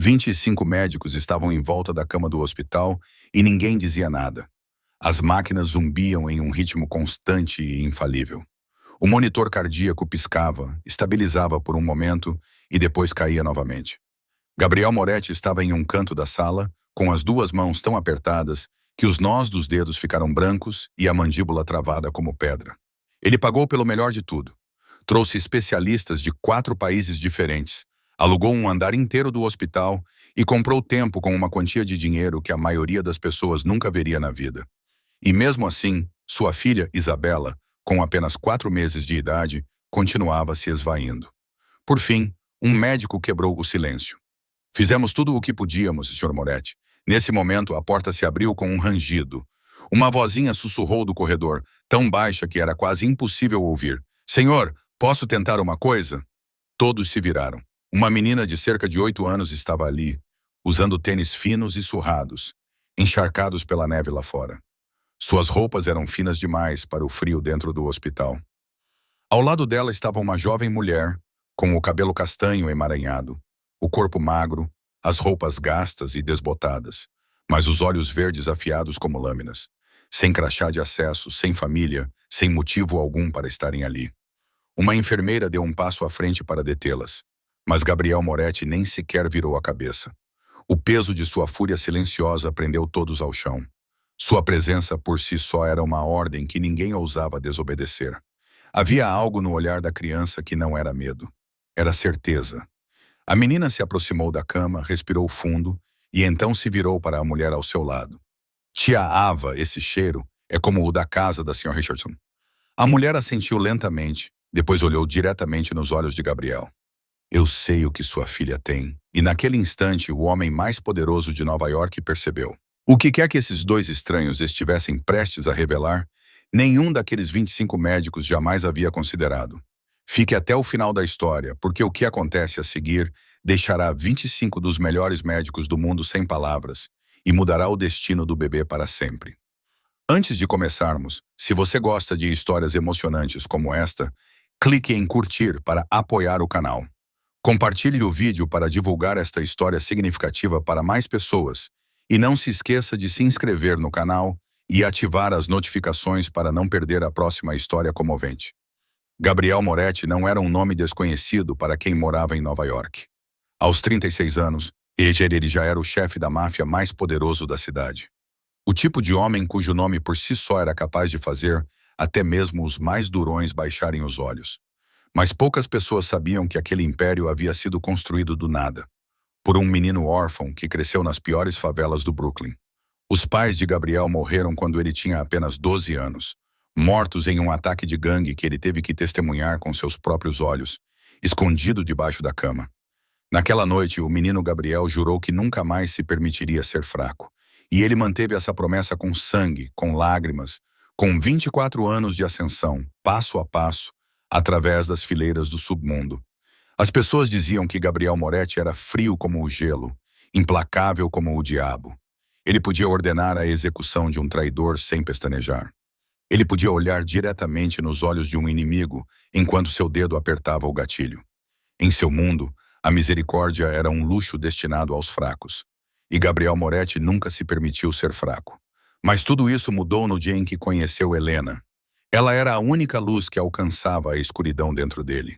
25 médicos estavam em volta da cama do hospital e ninguém dizia nada. As máquinas zumbiam em um ritmo constante e infalível. O monitor cardíaco piscava, estabilizava por um momento e depois caía novamente. Gabriel Moretti estava em um canto da sala, com as duas mãos tão apertadas que os nós dos dedos ficaram brancos e a mandíbula travada como pedra. Ele pagou pelo melhor de tudo. Trouxe especialistas de 4 países diferentes, alugou um andar inteiro do hospital e comprou tempo com uma quantia de dinheiro que a maioria das pessoas nunca veria na vida. E mesmo assim, sua filha, Isabela, com apenas 4 meses de idade, continuava se esvaindo. Por fim, um médico quebrou o silêncio. Fizemos tudo o que podíamos, Sr. Moretti. Nesse momento, a porta se abriu com um rangido. Uma vozinha sussurrou do corredor, tão baixa que era quase impossível ouvir. Senhor, posso tentar uma coisa? Todos se viraram. Uma menina de cerca de 8 anos estava ali, usando tênis finos e surrados, encharcados pela neve lá fora. Suas roupas eram finas demais para o frio dentro do hospital. Ao lado dela estava uma jovem mulher, com o cabelo castanho emaranhado, o corpo magro, as roupas gastas e desbotadas, mas os olhos verdes afiados como lâminas, sem crachá de acesso, sem família, sem motivo algum para estarem ali. Uma enfermeira deu um passo à frente para detê-las, mas Gabriel Moretti nem sequer virou a cabeça. O peso de sua fúria silenciosa prendeu todos ao chão. Sua presença por si só era uma ordem que ninguém ousava desobedecer. Havia algo no olhar da criança que não era medo. Era certeza. A menina se aproximou da cama, respirou fundo e então se virou para a mulher ao seu lado. Tia Ava, esse cheiro é como o da casa da Sra. Richardson. A mulher assentiu lentamente, depois olhou diretamente nos olhos de Gabriel. Eu sei o que sua filha tem. E naquele instante, o homem mais poderoso de Nova York percebeu. O que quer que esses dois estranhos estivessem prestes a revelar, nenhum daqueles 25 médicos jamais havia considerado. Fique até o final da história, porque o que acontece a seguir deixará 25 dos melhores médicos do mundo sem palavras e mudará o destino do bebê para sempre. Antes de começarmos, se você gosta de histórias emocionantes como esta, clique em curtir para apoiar o canal. Compartilhe o vídeo para divulgar esta história significativa para mais pessoas e não se esqueça de se inscrever no canal e ativar as notificações para não perder a próxima história comovente. Gabriel Moretti não era um nome desconhecido para quem morava em Nova York. Aos 36 anos, ele já era o chefe da máfia mais poderoso da cidade. O tipo de homem cujo nome por si só era capaz de fazer até mesmo os mais durões baixarem os olhos. Mas poucas pessoas sabiam que aquele império havia sido construído do nada, por um menino órfão que cresceu nas piores favelas do Brooklyn. Os pais de Gabriel morreram quando ele tinha apenas 12 anos, mortos em um ataque de gangue que ele teve que testemunhar com seus próprios olhos, escondido debaixo da cama. Naquela noite, o menino Gabriel jurou que nunca mais se permitiria ser fraco, e ele manteve essa promessa com sangue, com lágrimas, com 24 anos de ascensão, passo a passo, através das fileiras do submundo. As pessoas diziam que Gabriel Moretti era frio como o gelo, implacável como o diabo. Ele podia ordenar a execução de um traidor sem pestanejar. Ele podia olhar diretamente nos olhos de um inimigo enquanto seu dedo apertava o gatilho. Em seu mundo, a misericórdia era um luxo destinado aos fracos. E Gabriel Moretti nunca se permitiu ser fraco. Mas tudo isso mudou no dia em que conheceu Helena. Ela era a única luz que alcançava a escuridão dentro dele.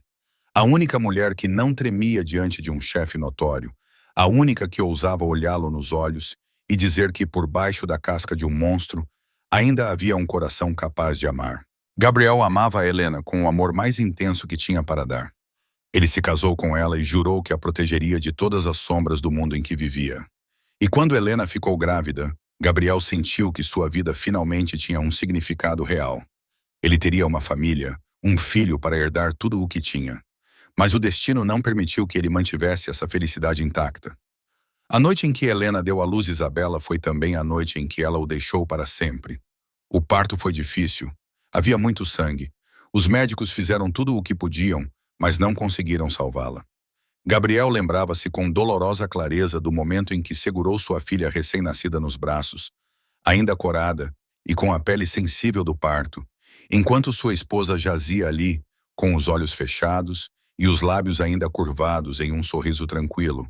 A única mulher que não tremia diante de um chefe notório. A única que ousava olhá-lo nos olhos e dizer que por baixo da casca de um monstro ainda havia um coração capaz de amar. Gabriel amava a Helena com o amor mais intenso que tinha para dar. Ele se casou com ela e jurou que a protegeria de todas as sombras do mundo em que vivia. E quando Helena ficou grávida, Gabriel sentiu que sua vida finalmente tinha um significado real. Ele teria uma família, um filho para herdar tudo o que tinha. Mas o destino não permitiu que ele mantivesse essa felicidade intacta. A noite em que Helena deu à luz Isabela foi também a noite em que ela o deixou para sempre. O parto foi difícil. Havia muito sangue. Os médicos fizeram tudo o que podiam, mas não conseguiram salvá-la. Gabriel lembrava-se com dolorosa clareza do momento em que segurou sua filha recém-nascida nos braços, ainda corada e com a pele sensível do parto, enquanto sua esposa jazia ali, com os olhos fechados e os lábios ainda curvados em um sorriso tranquilo,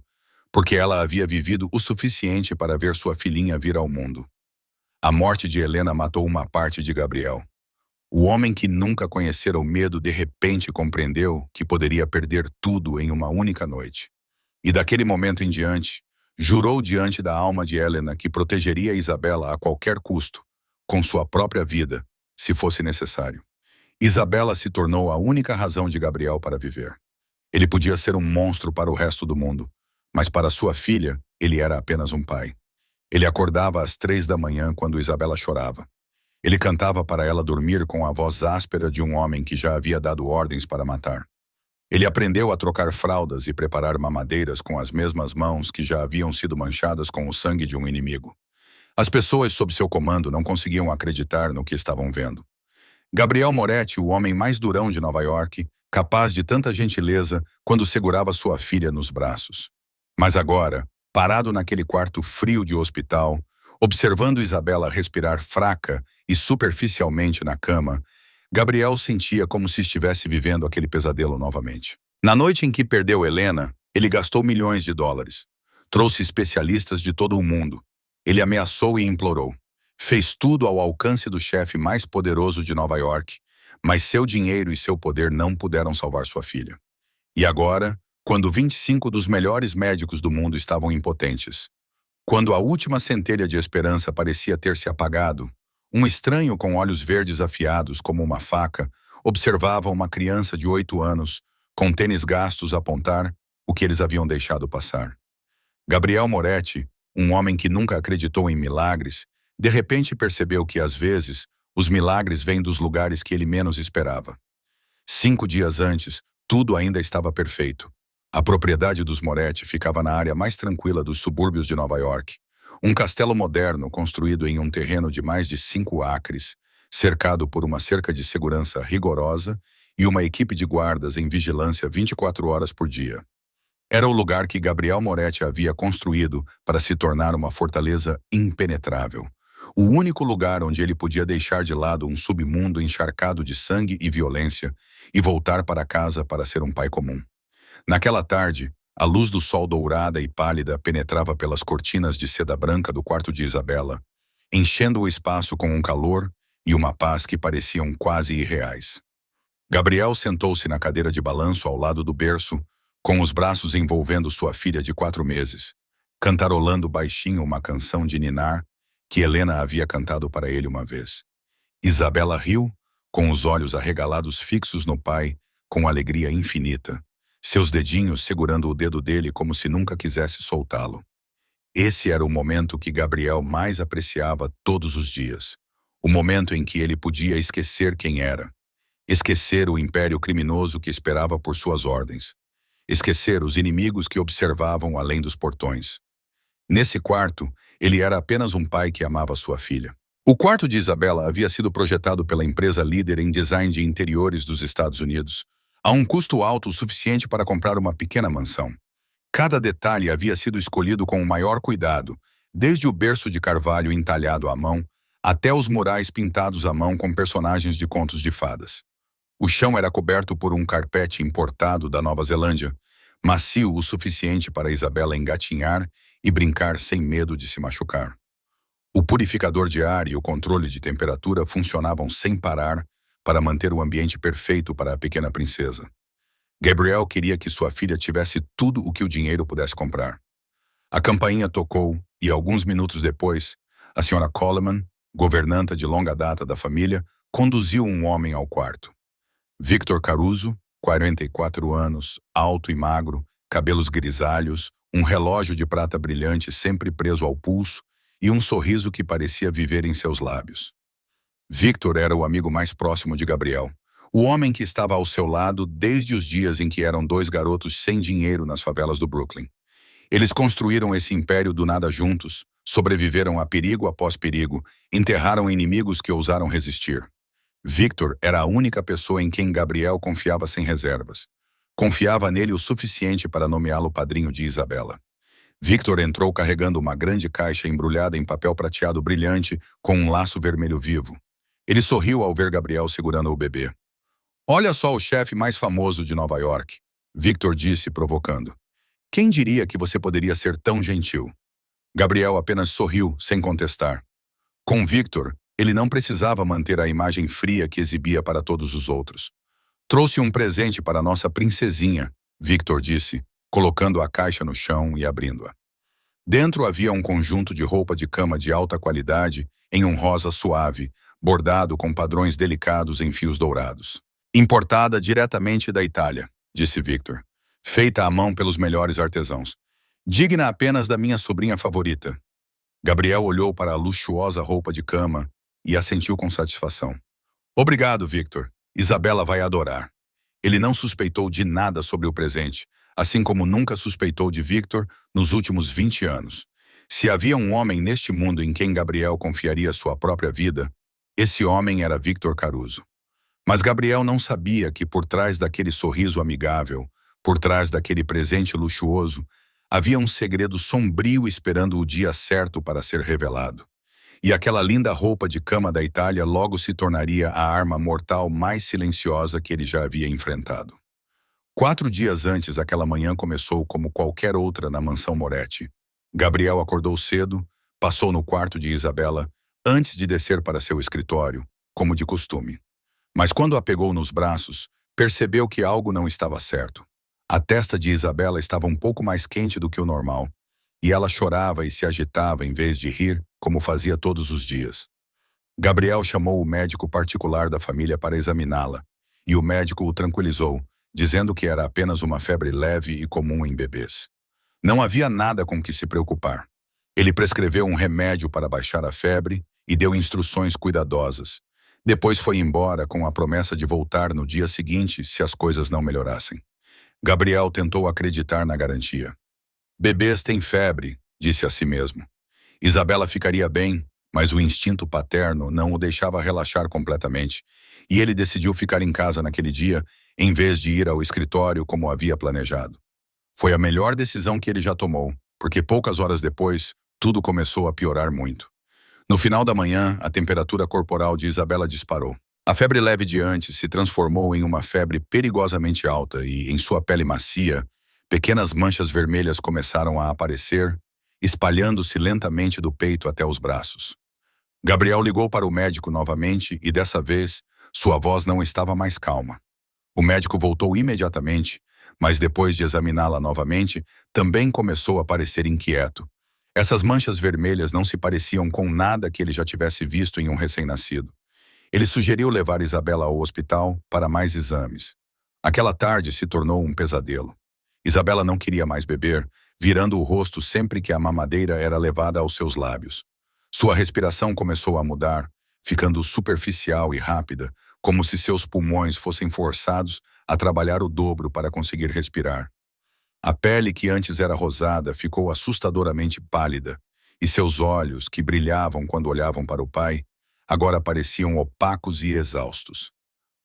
porque ela havia vivido o suficiente para ver sua filhinha vir ao mundo. A morte de Helena matou uma parte de Gabriel. O homem que nunca conhecera o medo de repente compreendeu que poderia perder tudo em uma única noite. E daquele momento em diante, jurou diante da alma de Helena que protegeria Isabela a qualquer custo, com sua própria vida, se fosse necessário. Isabela se tornou a única razão de Gabriel para viver. Ele podia ser um monstro para o resto do mundo, mas para sua filha, ele era apenas um pai. Ele acordava às 3 da manhã quando Isabela chorava. Ele cantava para ela dormir com a voz áspera de um homem que já havia dado ordens para matar. Ele aprendeu a trocar fraldas e preparar mamadeiras com as mesmas mãos que já haviam sido manchadas com o sangue de um inimigo. As pessoas sob seu comando não conseguiam acreditar no que estavam vendo. Gabriel Moretti, o homem mais durão de Nova York, capaz de tanta gentileza quando segurava sua filha nos braços. Mas agora, parado naquele quarto frio de hospital, observando Isabela respirar fraca e superficialmente na cama, Gabriel sentia como se estivesse vivendo aquele pesadelo novamente. Na noite em que perdeu Helena, ele gastou milhões de dólares. Trouxe especialistas de todo o mundo. Ele ameaçou e implorou. Fez tudo ao alcance do chefe mais poderoso de Nova York, mas seu dinheiro e seu poder não puderam salvar sua filha. E agora, quando 25 dos melhores médicos do mundo estavam impotentes, quando a última centelha de esperança parecia ter se apagado, um estranho com olhos verdes afiados como uma faca observava uma criança de 8 anos, com tênis gastos a apontar o que eles haviam deixado passar. Gabriel Moretti, um homem que nunca acreditou em milagres, de repente percebeu que, às vezes, os milagres vêm dos lugares que ele menos esperava. 5 dias antes, tudo ainda estava perfeito. A propriedade dos Moretti ficava na área mais tranquila dos subúrbios de Nova York. Um castelo moderno construído em um terreno de mais de 5 acres, cercado por uma cerca de segurança rigorosa e uma equipe de guardas em vigilância 24 horas por dia. Era o lugar que Gabriel Moretti havia construído para se tornar uma fortaleza impenetrável. O único lugar onde ele podia deixar de lado um submundo encharcado de sangue e violência e voltar para casa para ser um pai comum. Naquela tarde, a luz do sol dourada e pálida penetrava pelas cortinas de seda branca do quarto de Isabela, enchendo o espaço com um calor e uma paz que pareciam quase irreais. Gabriel sentou-se na cadeira de balanço ao lado do berço, com os braços envolvendo sua filha de 4 meses, cantarolando baixinho uma canção de ninar que Helena havia cantado para ele uma vez. Isabela riu, com os olhos arregalados fixos no pai, com alegria infinita, seus dedinhos segurando o dedo dele como se nunca quisesse soltá-lo. Esse era o momento que Gabriel mais apreciava todos os dias. O momento em que ele podia esquecer quem era. Esquecer o império criminoso que esperava por suas ordens. Esquecer os inimigos que observavam além dos portões. Nesse quarto, ele era apenas um pai que amava sua filha. O quarto de Isabela havia sido projetado pela empresa líder em design de interiores dos Estados Unidos, a um custo alto o suficiente para comprar uma pequena mansão. Cada detalhe havia sido escolhido com o maior cuidado, desde o berço de carvalho entalhado à mão, até os murais pintados à mão com personagens de contos de fadas. O chão era coberto por um carpete importado da Nova Zelândia, macio o suficiente para Isabela engatinhar e brincar sem medo de se machucar. O purificador de ar e o controle de temperatura funcionavam sem parar para manter o ambiente perfeito para a pequena princesa. Gabriel queria que sua filha tivesse tudo o que o dinheiro pudesse comprar. A campainha tocou e, alguns minutos depois, a senhora Coleman, governanta de longa data da família, conduziu um homem ao quarto. Victor Caruso, 44 anos, alto e magro, cabelos grisalhos, um relógio de prata brilhante sempre preso ao pulso e um sorriso que parecia viver em seus lábios. Victor era o amigo mais próximo de Gabriel, o homem que estava ao seu lado desde os dias em que eram 2 garotos sem dinheiro nas favelas do Brooklyn. Eles construíram esse império do nada juntos, sobreviveram a perigo após perigo, enterraram inimigos que ousaram resistir. Victor era a única pessoa em quem Gabriel confiava sem reservas. Confiava nele o suficiente para nomeá-lo padrinho de Isabela. Victor entrou carregando uma grande caixa embrulhada em papel prateado brilhante com um laço vermelho vivo. Ele sorriu ao ver Gabriel segurando o bebê. "Olha só o chefe mais famoso de Nova York", Victor disse, provocando. Quem diria que você poderia ser tão gentil? Gabriel apenas sorriu, sem contestar. Com Victor, ele não precisava manter a imagem fria que exibia para todos os outros. Trouxe um presente para nossa princesinha, Victor disse, colocando a caixa no chão e abrindo-a. Dentro havia um conjunto de roupa de cama de alta qualidade, em um rosa suave, bordado com padrões delicados em fios dourados. Importada diretamente da Itália, disse Victor. Feita à mão pelos melhores artesãos. Digna apenas da minha sobrinha favorita. Gabriel olhou para a luxuosa roupa de cama e assentiu com satisfação. Obrigado, Victor. Isabela vai adorar. Ele não suspeitou de nada sobre o presente, assim como nunca suspeitou de Victor nos últimos 20 anos. Se havia um homem neste mundo em quem Gabriel confiaria sua própria vida, esse homem era Victor Caruso. Mas Gabriel não sabia que por trás daquele sorriso amigável, por trás daquele presente luxuoso, havia um segredo sombrio esperando o dia certo para ser revelado. E aquela linda roupa de cama da Itália logo se tornaria a arma mortal mais silenciosa que ele já havia enfrentado. 4 dias antes, aquela manhã começou como qualquer outra na mansão Moretti. Gabriel acordou cedo, passou no quarto de Isabela, antes de descer para seu escritório, como de costume. Mas quando a pegou nos braços, percebeu que algo não estava certo. A testa de Isabela estava um pouco mais quente do que o normal, e ela chorava e se agitava em vez de rir, como fazia todos os dias. Gabriel chamou o médico particular da família para examiná-la, e o médico o tranquilizou, dizendo que era apenas uma febre leve e comum em bebês. Não havia nada com que se preocupar. Ele prescreveu um remédio para baixar a febre e deu instruções cuidadosas. Depois foi embora com a promessa de voltar no dia seguinte se as coisas não melhorassem. Gabriel tentou acreditar na garantia. Bebês têm febre, disse a si mesmo. Isabela ficaria bem, mas o instinto paterno não o deixava relaxar completamente, e ele decidiu ficar em casa naquele dia, em vez de ir ao escritório como havia planejado. Foi a melhor decisão que ele já tomou, porque poucas horas depois, tudo começou a piorar muito. No final da manhã, a temperatura corporal de Isabela disparou. A febre leve de antes se transformou em uma febre perigosamente alta e, em sua pele macia, pequenas manchas vermelhas começaram a aparecer, espalhando-se lentamente do peito até os braços. Gabriel ligou para o médico novamente e, dessa vez, sua voz não estava mais calma. O médico voltou imediatamente, mas depois de examiná-la novamente, também começou a parecer inquieto. Essas manchas vermelhas não se pareciam com nada que ele já tivesse visto em um recém-nascido. Ele sugeriu levar Isabela ao hospital para mais exames. Aquela tarde se tornou um pesadelo. Isabela não queria mais beber, virando o rosto sempre que a mamadeira era levada aos seus lábios. Sua respiração começou a mudar, ficando superficial e rápida, como se seus pulmões fossem forçados a trabalhar o dobro para conseguir respirar. A pele que antes era rosada ficou assustadoramente pálida, e seus olhos, que brilhavam quando olhavam para o pai, agora pareciam opacos e exaustos.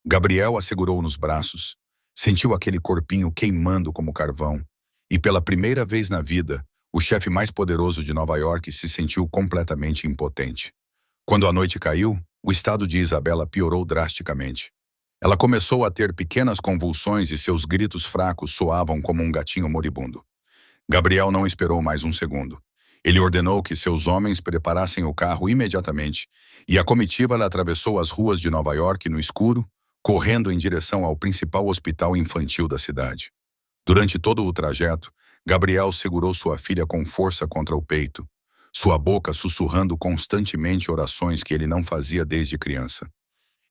Gabriel a segurou nos braços, sentiu aquele corpinho queimando como carvão, e pela primeira vez na vida, o chefe mais poderoso de Nova York se sentiu completamente impotente. Quando a noite caiu, o estado de Isabela piorou drasticamente. Ela começou a ter pequenas convulsões e seus gritos fracos soavam como um gatinho moribundo. Gabriel não esperou mais um segundo. Ele ordenou que seus homens preparassem o carro imediatamente, e a comitiva atravessou as ruas de Nova York no escuro, correndo em direção ao principal hospital infantil da cidade. Durante todo o trajeto, Gabriel segurou sua filha com força contra o peito, sua boca sussurrando constantemente orações que ele não fazia desde criança.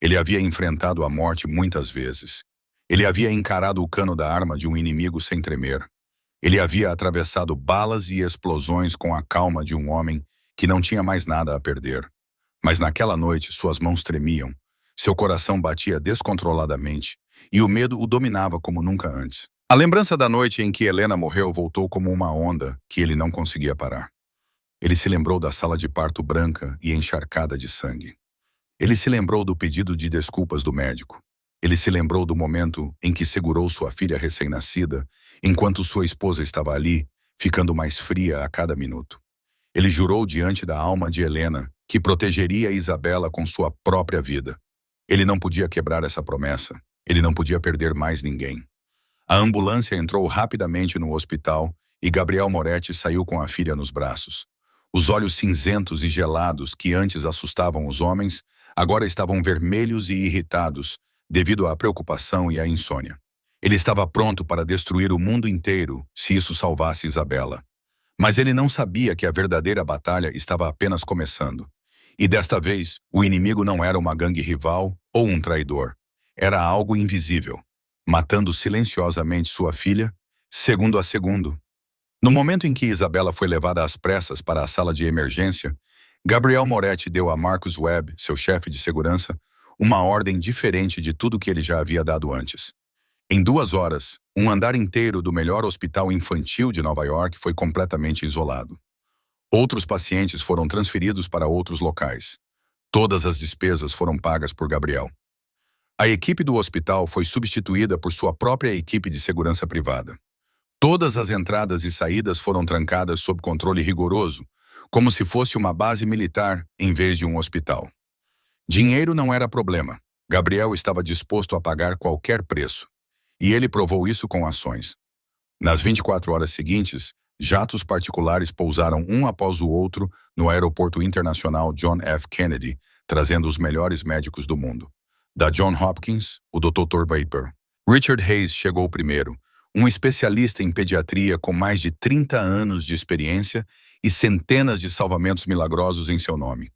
Ele havia enfrentado a morte muitas vezes. Ele havia encarado o cano da arma de um inimigo sem tremer. Ele havia atravessado balas e explosões com a calma de um homem que não tinha mais nada a perder. Mas naquela noite suas mãos tremiam, seu coração batia descontroladamente e o medo o dominava como nunca antes. A lembrança da noite em que Helena morreu voltou como uma onda que ele não conseguia parar. Ele se lembrou da sala de parto branca e encharcada de sangue. Ele se lembrou do pedido de desculpas do médico. Ele se lembrou do momento em que segurou sua filha recém-nascida, enquanto sua esposa estava ali, ficando mais fria a cada minuto. Ele jurou diante da alma de Helena que protegeria Isabela com sua própria vida. Ele não podia quebrar essa promessa. Ele não podia perder mais ninguém. A ambulância entrou rapidamente no hospital e Gabriel Moretti saiu com a filha nos braços. Os olhos cinzentos e gelados que antes assustavam os homens, agora estavam vermelhos e irritados devido à preocupação e à insônia. Ele estava pronto para destruir o mundo inteiro se isso salvasse Isabela. Mas ele não sabia que a verdadeira batalha estava apenas começando. E desta vez, o inimigo não era uma gangue rival ou um traidor. Era algo invisível, matando silenciosamente sua filha, segundo a segundo. No momento em que Isabela foi levada às pressas para a sala de emergência, Gabriel Moretti deu a Marcus Webb, seu chefe de segurança, uma ordem diferente de tudo que ele já havia dado antes. Em 2 horas, um andar inteiro do melhor hospital infantil de Nova York foi completamente isolado. Outros pacientes foram transferidos para outros locais. Todas as despesas foram pagas por Gabriel. A equipe do hospital foi substituída por sua própria equipe de segurança privada. Todas as entradas e saídas foram trancadas sob controle rigoroso, como se fosse uma base militar em vez de um hospital. Dinheiro não era problema. Gabriel estava disposto a pagar qualquer preço. E ele provou isso com ações. Nas 24 horas seguintes, jatos particulares pousaram um após o outro no Aeroporto Internacional John F. Kennedy, trazendo os melhores médicos do mundo. Da John Hopkins, o Dr. Thor Baper. Richard Hayes chegou primeiro, um especialista em pediatria com mais de 30 anos de experiência e centenas de salvamentos milagrosos em seu nome.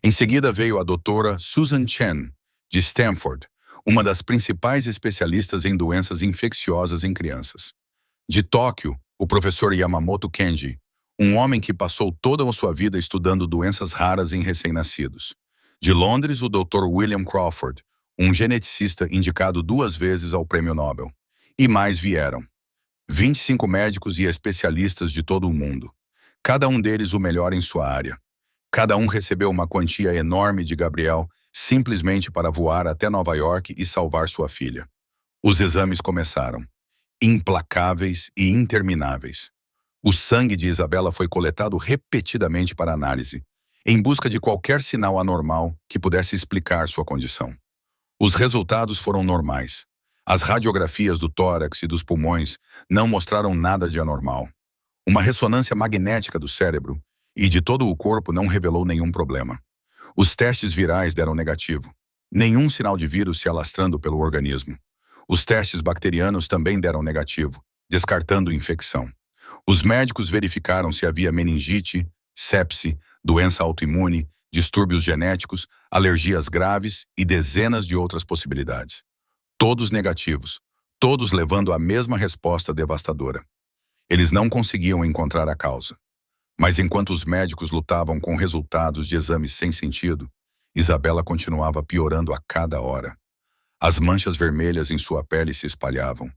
Em seguida veio a doutora Susan Chen, de Stanford, uma das principais especialistas em doenças infecciosas em crianças. De Tóquio, o professor Yamamoto Kenji, um homem que passou toda a sua vida estudando doenças raras em recém-nascidos. De Londres, o Dr. William Crawford, um geneticista indicado 2 vezes ao Prêmio Nobel. E mais vieram. 25 médicos e especialistas de todo o mundo. Cada um deles o melhor em sua área. Cada um recebeu uma quantia enorme de Gabriel simplesmente para voar até Nova York e salvar sua filha. Os exames começaram. Implacáveis e intermináveis. O sangue de Isabela foi coletado repetidamente para análise, em busca de qualquer sinal anormal que pudesse explicar sua condição. Os resultados foram normais. As radiografias do tórax e dos pulmões não mostraram nada de anormal. Uma ressonância magnética do cérebro e de todo o corpo não revelou nenhum problema. Os testes virais deram negativo. Nenhum sinal de vírus se alastrando pelo organismo. Os testes bacterianos também deram negativo, descartando infecção. Os médicos verificaram se havia meningite, sepse, doença autoimune, distúrbios genéticos, alergias graves e dezenas de outras possibilidades. Todos negativos, todos levando à mesma resposta devastadora. Eles não conseguiam encontrar a causa. Mas enquanto os médicos lutavam com resultados de exames sem sentido, Isabela continuava piorando a cada hora. As manchas vermelhas em sua pele se espalhavam.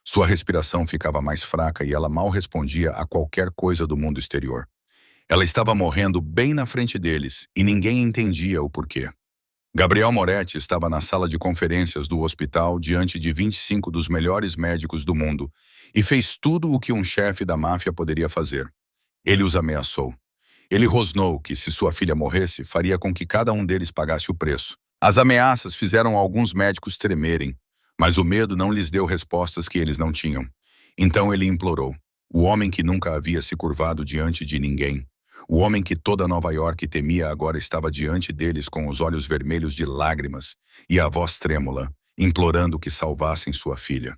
Sua respiração ficava mais fraca e ela mal respondia a qualquer coisa do mundo exterior. Ela estava morrendo bem na frente deles e ninguém entendia o porquê. Gabriel Moretti estava na sala de conferências do hospital diante de 25 dos melhores médicos do mundo e fez tudo o que um chefe da máfia poderia fazer. Ele os ameaçou. Ele rosnou que, se sua filha morresse, faria com que cada um deles pagasse o preço. As ameaças fizeram alguns médicos tremerem, mas o medo não lhes deu respostas que eles não tinham. Então ele implorou. O homem que nunca havia se curvado diante de ninguém. O homem que toda Nova York temia agora estava diante deles com os olhos vermelhos de lágrimas e a voz trêmula, implorando que salvassem sua filha.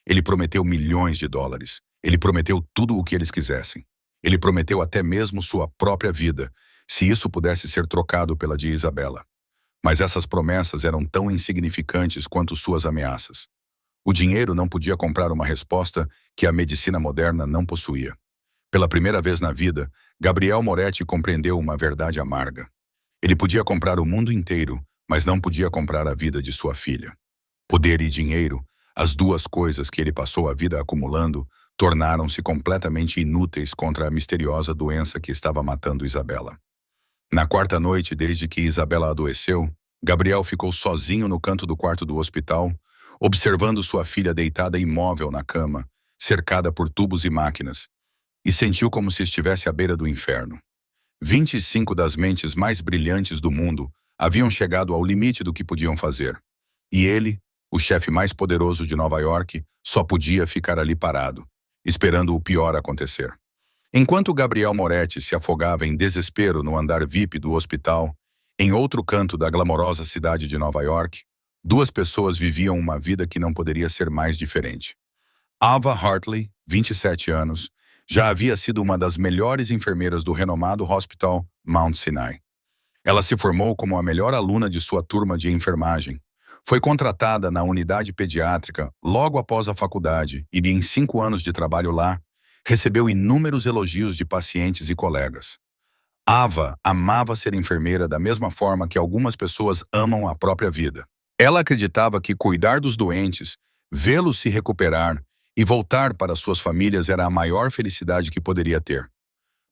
Ele prometeu milhões de dólares. Ele prometeu tudo o que eles quisessem. Ele prometeu até mesmo sua própria vida, se isso pudesse ser trocado pela de Isabela. Mas essas promessas eram tão insignificantes quanto suas ameaças. O dinheiro não podia comprar uma resposta que a medicina moderna não possuía. Pela primeira vez na vida, Gabriel Moretti compreendeu uma verdade amarga. Ele podia comprar o mundo inteiro, mas não podia comprar a vida de sua filha. Poder e dinheiro, as duas coisas que ele passou a vida acumulando, tornaram-se completamente inúteis contra a misteriosa doença que estava matando Isabela. Na quarta noite, desde que Isabela adoeceu, Gabriel ficou sozinho no canto do quarto do hospital, observando sua filha deitada imóvel na cama, cercada por tubos e máquinas, e sentiu como se estivesse à beira do inferno. 25 das mentes mais brilhantes do mundo haviam chegado ao limite do que podiam fazer. E ele, o chefe mais poderoso de Nova York, só podia ficar ali parado, esperando o pior acontecer. Enquanto Gabriel Moretti se afogava em desespero no andar VIP do hospital, em outro canto da glamourosa cidade de Nova York, duas pessoas viviam uma vida que não poderia ser mais diferente. Ava Hartley, 27 anos, já havia sido uma das melhores enfermeiras do renomado Hospital Mount Sinai. Ela se formou como a melhor aluna de sua turma de enfermagem. Foi contratada na unidade pediátrica logo após a faculdade e, em 5 anos de trabalho lá, recebeu inúmeros elogios de pacientes e colegas. Ava amava ser enfermeira da mesma forma que algumas pessoas amam a própria vida. Ela acreditava que cuidar dos doentes, vê-los se recuperar e voltar para suas famílias era a maior felicidade que poderia ter.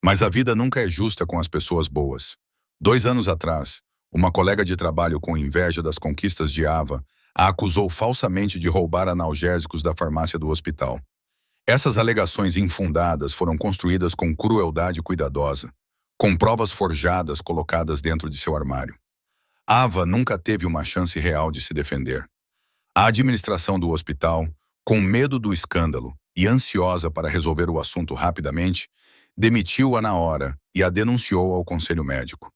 Mas a vida nunca é justa com as pessoas boas. 2 anos atrás, uma colega de trabalho com inveja das conquistas de Ava a acusou falsamente de roubar analgésicos da farmácia do hospital. Essas alegações infundadas foram construídas com crueldade cuidadosa, com provas forjadas colocadas dentro de seu armário. Ava nunca teve uma chance real de se defender. A administração do hospital, com medo do escândalo e ansiosa para resolver o assunto rapidamente, demitiu-a na hora e a denunciou ao conselho médico.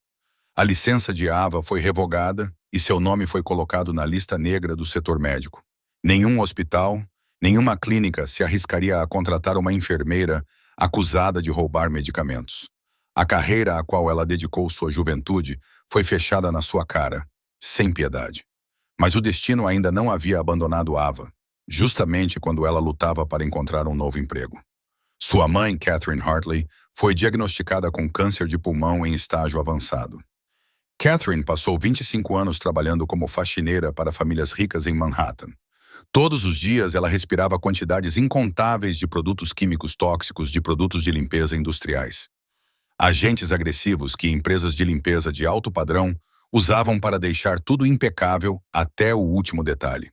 A licença de Ava foi revogada e seu nome foi colocado na lista negra do setor médico. Nenhum hospital, nenhuma clínica se arriscaria a contratar uma enfermeira acusada de roubar medicamentos. A carreira à qual ela dedicou sua juventude foi fechada na sua cara, sem piedade. Mas o destino ainda não havia abandonado Ava, justamente quando ela lutava para encontrar um novo emprego. Sua mãe, Catherine Hartley, foi diagnosticada com câncer de pulmão em estágio avançado. Catherine passou 25 anos trabalhando como faxineira para famílias ricas em Manhattan. Todos os dias ela respirava quantidades incontáveis de produtos químicos tóxicos de produtos de limpeza industriais. Agentes agressivos que empresas de limpeza de alto padrão usavam para deixar tudo impecável até o último detalhe.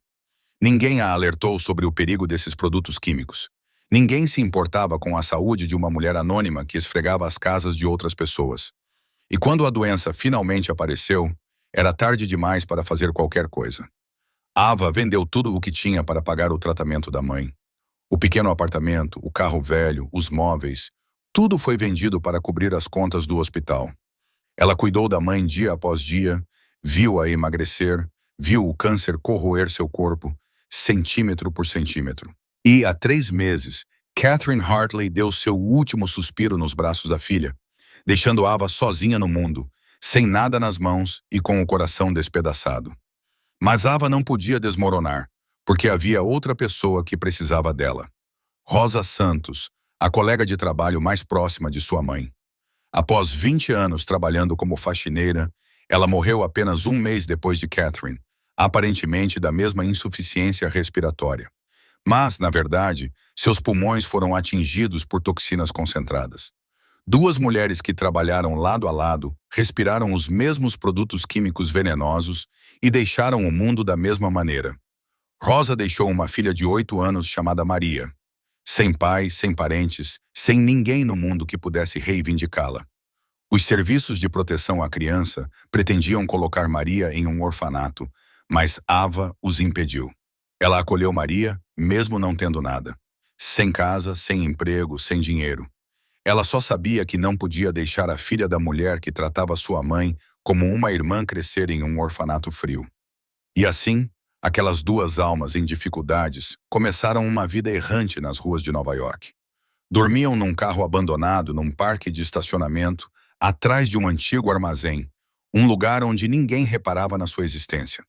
Ninguém a alertou sobre o perigo desses produtos químicos. Ninguém se importava com a saúde de uma mulher anônima que esfregava as casas de outras pessoas. E quando a doença finalmente apareceu, era tarde demais para fazer qualquer coisa. Ava vendeu tudo o que tinha para pagar o tratamento da mãe. O pequeno apartamento, o carro velho, os móveis, tudo foi vendido para cobrir as contas do hospital. Ela cuidou da mãe dia após dia, viu-a emagrecer, viu o câncer corroer seu corpo, centímetro por centímetro. E, há 3 meses, Catherine Hartley deu seu último suspiro nos braços da filha, deixando Ava sozinha no mundo, sem nada nas mãos e com o coração despedaçado. Mas Ava não podia desmoronar, porque havia outra pessoa que precisava dela. Rosa Santos, a colega de trabalho mais próxima de sua mãe. Após 20 anos trabalhando como faxineira, ela morreu apenas 1 mês depois de Catherine, aparentemente da mesma insuficiência respiratória. Mas, na verdade, seus pulmões foram atingidos por toxinas concentradas. 2 mulheres que trabalharam lado a lado respiraram os mesmos produtos químicos venenosos e deixaram o mundo da mesma maneira. Rosa deixou uma filha de 8 anos chamada Maria. Sem pai, sem parentes, sem ninguém no mundo que pudesse reivindicá-la. Os serviços de proteção à criança pretendiam colocar Maria em um orfanato, mas Ava os impediu. Ela acolheu Maria, mesmo não tendo nada. Sem casa, sem emprego, sem dinheiro. Ela só sabia que não podia deixar a filha da mulher que tratava sua mãe como uma irmã crescer em um orfanato frio. E assim, aquelas 2 almas em dificuldades começaram uma vida errante nas ruas de Nova York. Dormiam num carro abandonado num parque de estacionamento, atrás de um antigo armazém, um lugar onde ninguém reparava na sua existência.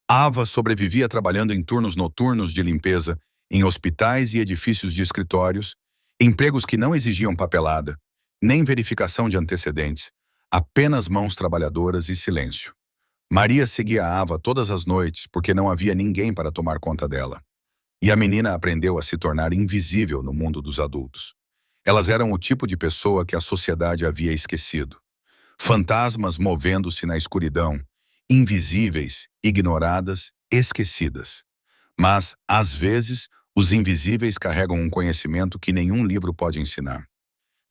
Ava sobrevivia trabalhando em turnos noturnos de limpeza em hospitais e edifícios de escritórios, empregos que não exigiam papelada, nem verificação de antecedentes, apenas mãos trabalhadoras e silêncio. Maria seguia a Ava todas as noites porque não havia ninguém para tomar conta dela. E a menina aprendeu a se tornar invisível no mundo dos adultos. Elas eram o tipo de pessoa que a sociedade havia esquecido. Fantasmas movendo-se na escuridão, invisíveis, ignoradas, esquecidas. Mas, às vezes, os invisíveis carregam um conhecimento que nenhum livro pode ensinar.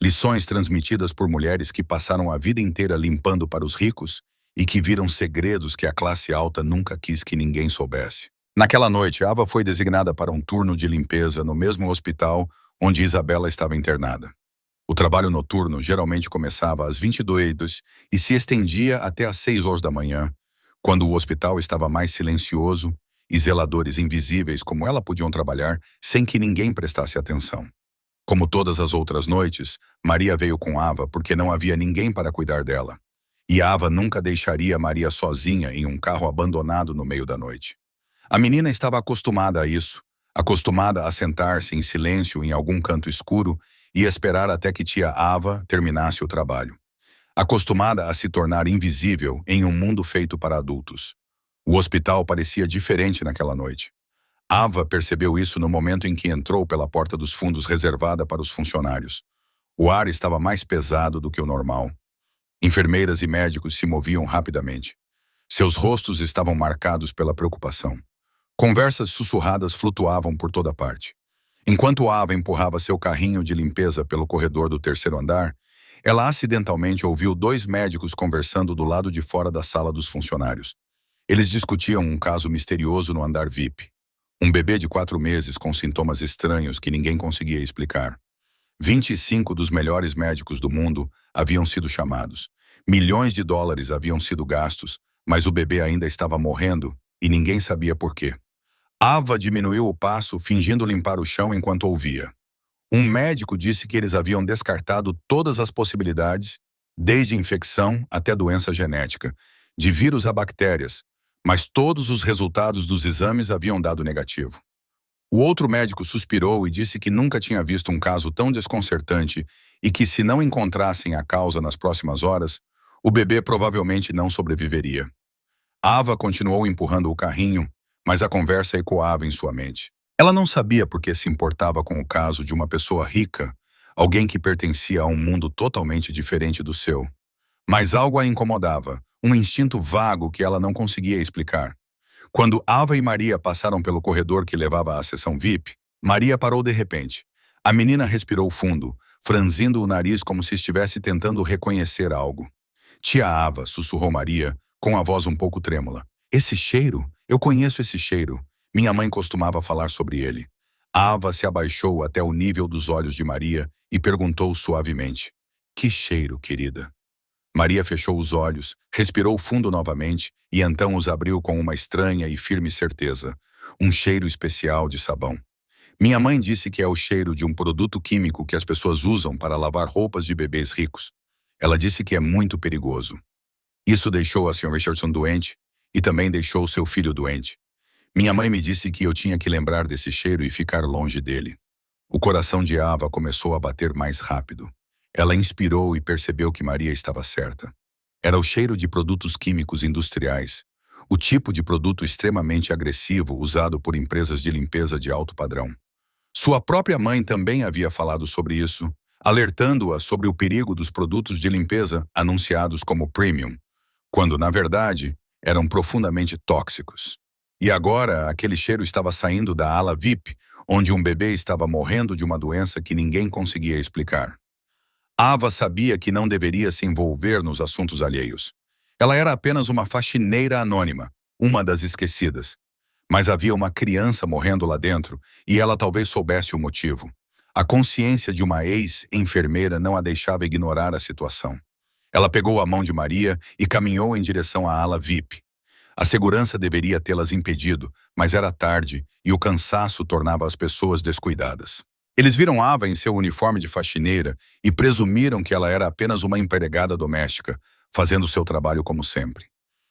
Lições transmitidas por mulheres que passaram a vida inteira limpando para os ricos e que viram segredos que a classe alta nunca quis que ninguém soubesse. Naquela noite, Ava foi designada para um turno de limpeza no mesmo hospital onde Isabela estava internada. O trabalho noturno geralmente começava às 22 e se estendia até às 6 horas da manhã, quando o hospital estava mais silencioso e zeladores invisíveis como ela podiam trabalhar sem que ninguém prestasse atenção. Como todas as outras noites, Maria veio com Ava porque não havia ninguém para cuidar dela. E Ava nunca deixaria Maria sozinha em um carro abandonado no meio da noite. A menina estava acostumada a isso, acostumada a sentar-se em silêncio em algum canto escuro e esperar até que tia Ava terminasse o trabalho. Acostumada a se tornar invisível em um mundo feito para adultos. O hospital parecia diferente naquela noite. Ava percebeu isso no momento em que entrou pela porta dos fundos reservada para os funcionários. O ar estava mais pesado do que o normal. Enfermeiras e médicos se moviam rapidamente. Seus rostos estavam marcados pela preocupação. Conversas sussurradas flutuavam por toda parte. Enquanto Ava empurrava seu carrinho de limpeza pelo corredor do terceiro andar, ela acidentalmente ouviu dois médicos conversando do lado de fora da sala dos funcionários. Eles discutiam um caso misterioso no andar VIP. Um bebê de 4 meses com sintomas estranhos que ninguém conseguia explicar. 25 dos melhores médicos do mundo haviam sido chamados. Milhões de dólares haviam sido gastos, mas o bebê ainda estava morrendo e ninguém sabia por quê. Ava diminuiu o passo, fingindo limpar o chão enquanto ouvia. Um médico disse que eles haviam descartado todas as possibilidades, desde infecção até doença genética, de vírus a bactérias, mas todos os resultados dos exames haviam dado negativo. O outro médico suspirou e disse que nunca tinha visto um caso tão desconcertante e que, se não encontrassem a causa nas próximas horas, o bebê provavelmente não sobreviveria. Ava continuou empurrando o carrinho, mas a conversa ecoava em sua mente. Ela não sabia por que se importava com o caso de uma pessoa rica, alguém que pertencia a um mundo totalmente diferente do seu. Mas algo a incomodava, um instinto vago que ela não conseguia explicar. Quando Ava e Maria passaram pelo corredor que levava à seção VIP, Maria parou de repente. A menina respirou fundo, franzindo o nariz como se estivesse tentando reconhecer algo. Tia Ava, sussurrou Maria, com a voz um pouco trêmula. Esse cheiro? Eu conheço esse cheiro. Minha mãe costumava falar sobre ele. Ava se abaixou até o nível dos olhos de Maria e perguntou suavemente. Que cheiro, querida? Maria fechou os olhos, respirou fundo novamente e então os abriu com uma estranha e firme certeza. Um cheiro especial de sabão. Minha mãe disse que é o cheiro de um produto químico que as pessoas usam para lavar roupas de bebês ricos. Ela disse que é muito perigoso. Isso deixou a Sra. Richardson doente e também deixou seu filho doente. Minha mãe me disse que eu tinha que lembrar desse cheiro e ficar longe dele. O coração de Ava começou a bater mais rápido. Ela inspirou e percebeu que Maria estava certa. Era o cheiro de produtos químicos industriais, o tipo de produto extremamente agressivo usado por empresas de limpeza de alto padrão. Sua própria mãe também havia falado sobre isso, alertando-a sobre o perigo dos produtos de limpeza anunciados como premium, quando, na verdade, eram profundamente tóxicos. E agora, aquele cheiro estava saindo da ala VIP, onde um bebê estava morrendo de uma doença que ninguém conseguia explicar. Ava sabia que não deveria se envolver nos assuntos alheios. Ela era apenas uma faxineira anônima, uma das esquecidas. Mas havia uma criança morrendo lá dentro, e ela talvez soubesse o motivo. A consciência de uma ex-enfermeira não a deixava ignorar a situação. Ela pegou a mão de Maria e caminhou em direção à ala VIP. A segurança deveria tê-las impedido, mas era tarde e o cansaço tornava as pessoas descuidadas. Eles viram Ava em seu uniforme de faxineira e presumiram que ela era apenas uma empregada doméstica, fazendo seu trabalho como sempre.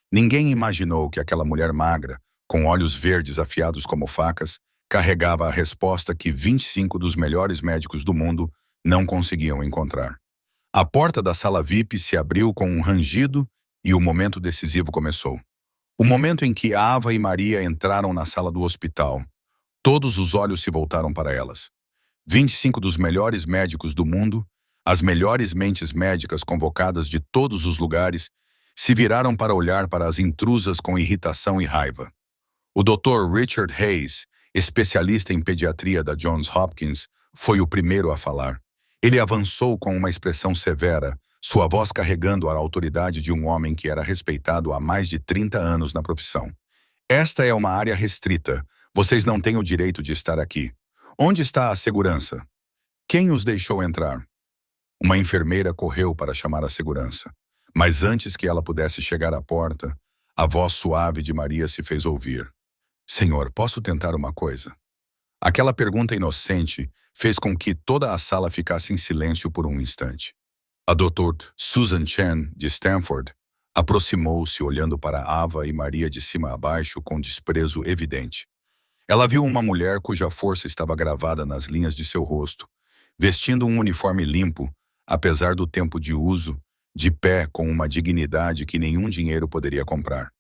Ninguém imaginou que aquela mulher magra, com olhos verdes afiados como facas, carregava a resposta que 25 dos melhores médicos do mundo não conseguiam encontrar. A porta da sala VIP se abriu com um rangido e o momento decisivo começou. O momento em que Ava e Maria entraram na sala do hospital, todos os olhos se voltaram para elas. 25 dos melhores médicos do mundo, as melhores mentes médicas convocadas de todos os lugares, se viraram para olhar para as intrusas com irritação e raiva. O Dr. Richard Hayes, especialista em pediatria da Johns Hopkins, foi o primeiro a falar. Ele avançou com uma expressão severa, sua voz carregando a autoridade de um homem que era respeitado há mais de 30 anos na profissão. Esta é uma área restrita. Vocês não têm o direito de estar aqui. Onde está a segurança? Quem os deixou entrar? Uma enfermeira correu para chamar a segurança. Mas antes que ela pudesse chegar à porta, a voz suave de Maria se fez ouvir. Senhor, posso tentar uma coisa? Aquela pergunta inocente fez com que toda a sala ficasse em silêncio por um instante. A doutora Susan Chen, de Stanford, aproximou-se olhando para Ava e Maria de cima a baixo com desprezo evidente. Ela viu uma mulher cuja força estava gravada nas linhas de seu rosto, vestindo um uniforme limpo, apesar do tempo de uso, de pé com uma dignidade que nenhum dinheiro poderia comprar.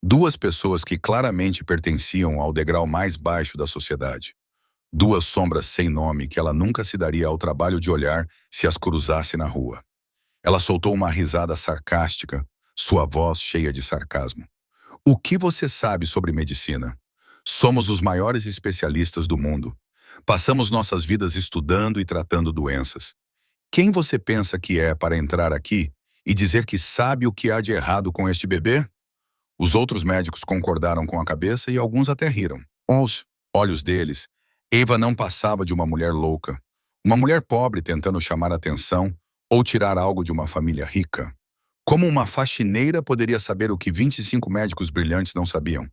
Duas pessoas que claramente pertenciam ao degrau mais baixo da sociedade. Duas sombras sem nome que ela nunca se daria ao trabalho de olhar se as cruzasse na rua. Ela soltou uma risada sarcástica, sua voz cheia de sarcasmo. O que você sabe sobre medicina? Somos os maiores especialistas do mundo. Passamos nossas vidas estudando e tratando doenças. Quem você pensa que é para entrar aqui e dizer que sabe o que há de errado com este bebê? Os outros médicos concordaram com a cabeça e alguns até riram. Aos olhos deles, Eva não passava de uma mulher louca. Uma mulher pobre tentando chamar atenção ou tirar algo de uma família rica. Como uma faxineira poderia saber o que 25 médicos brilhantes não sabiam?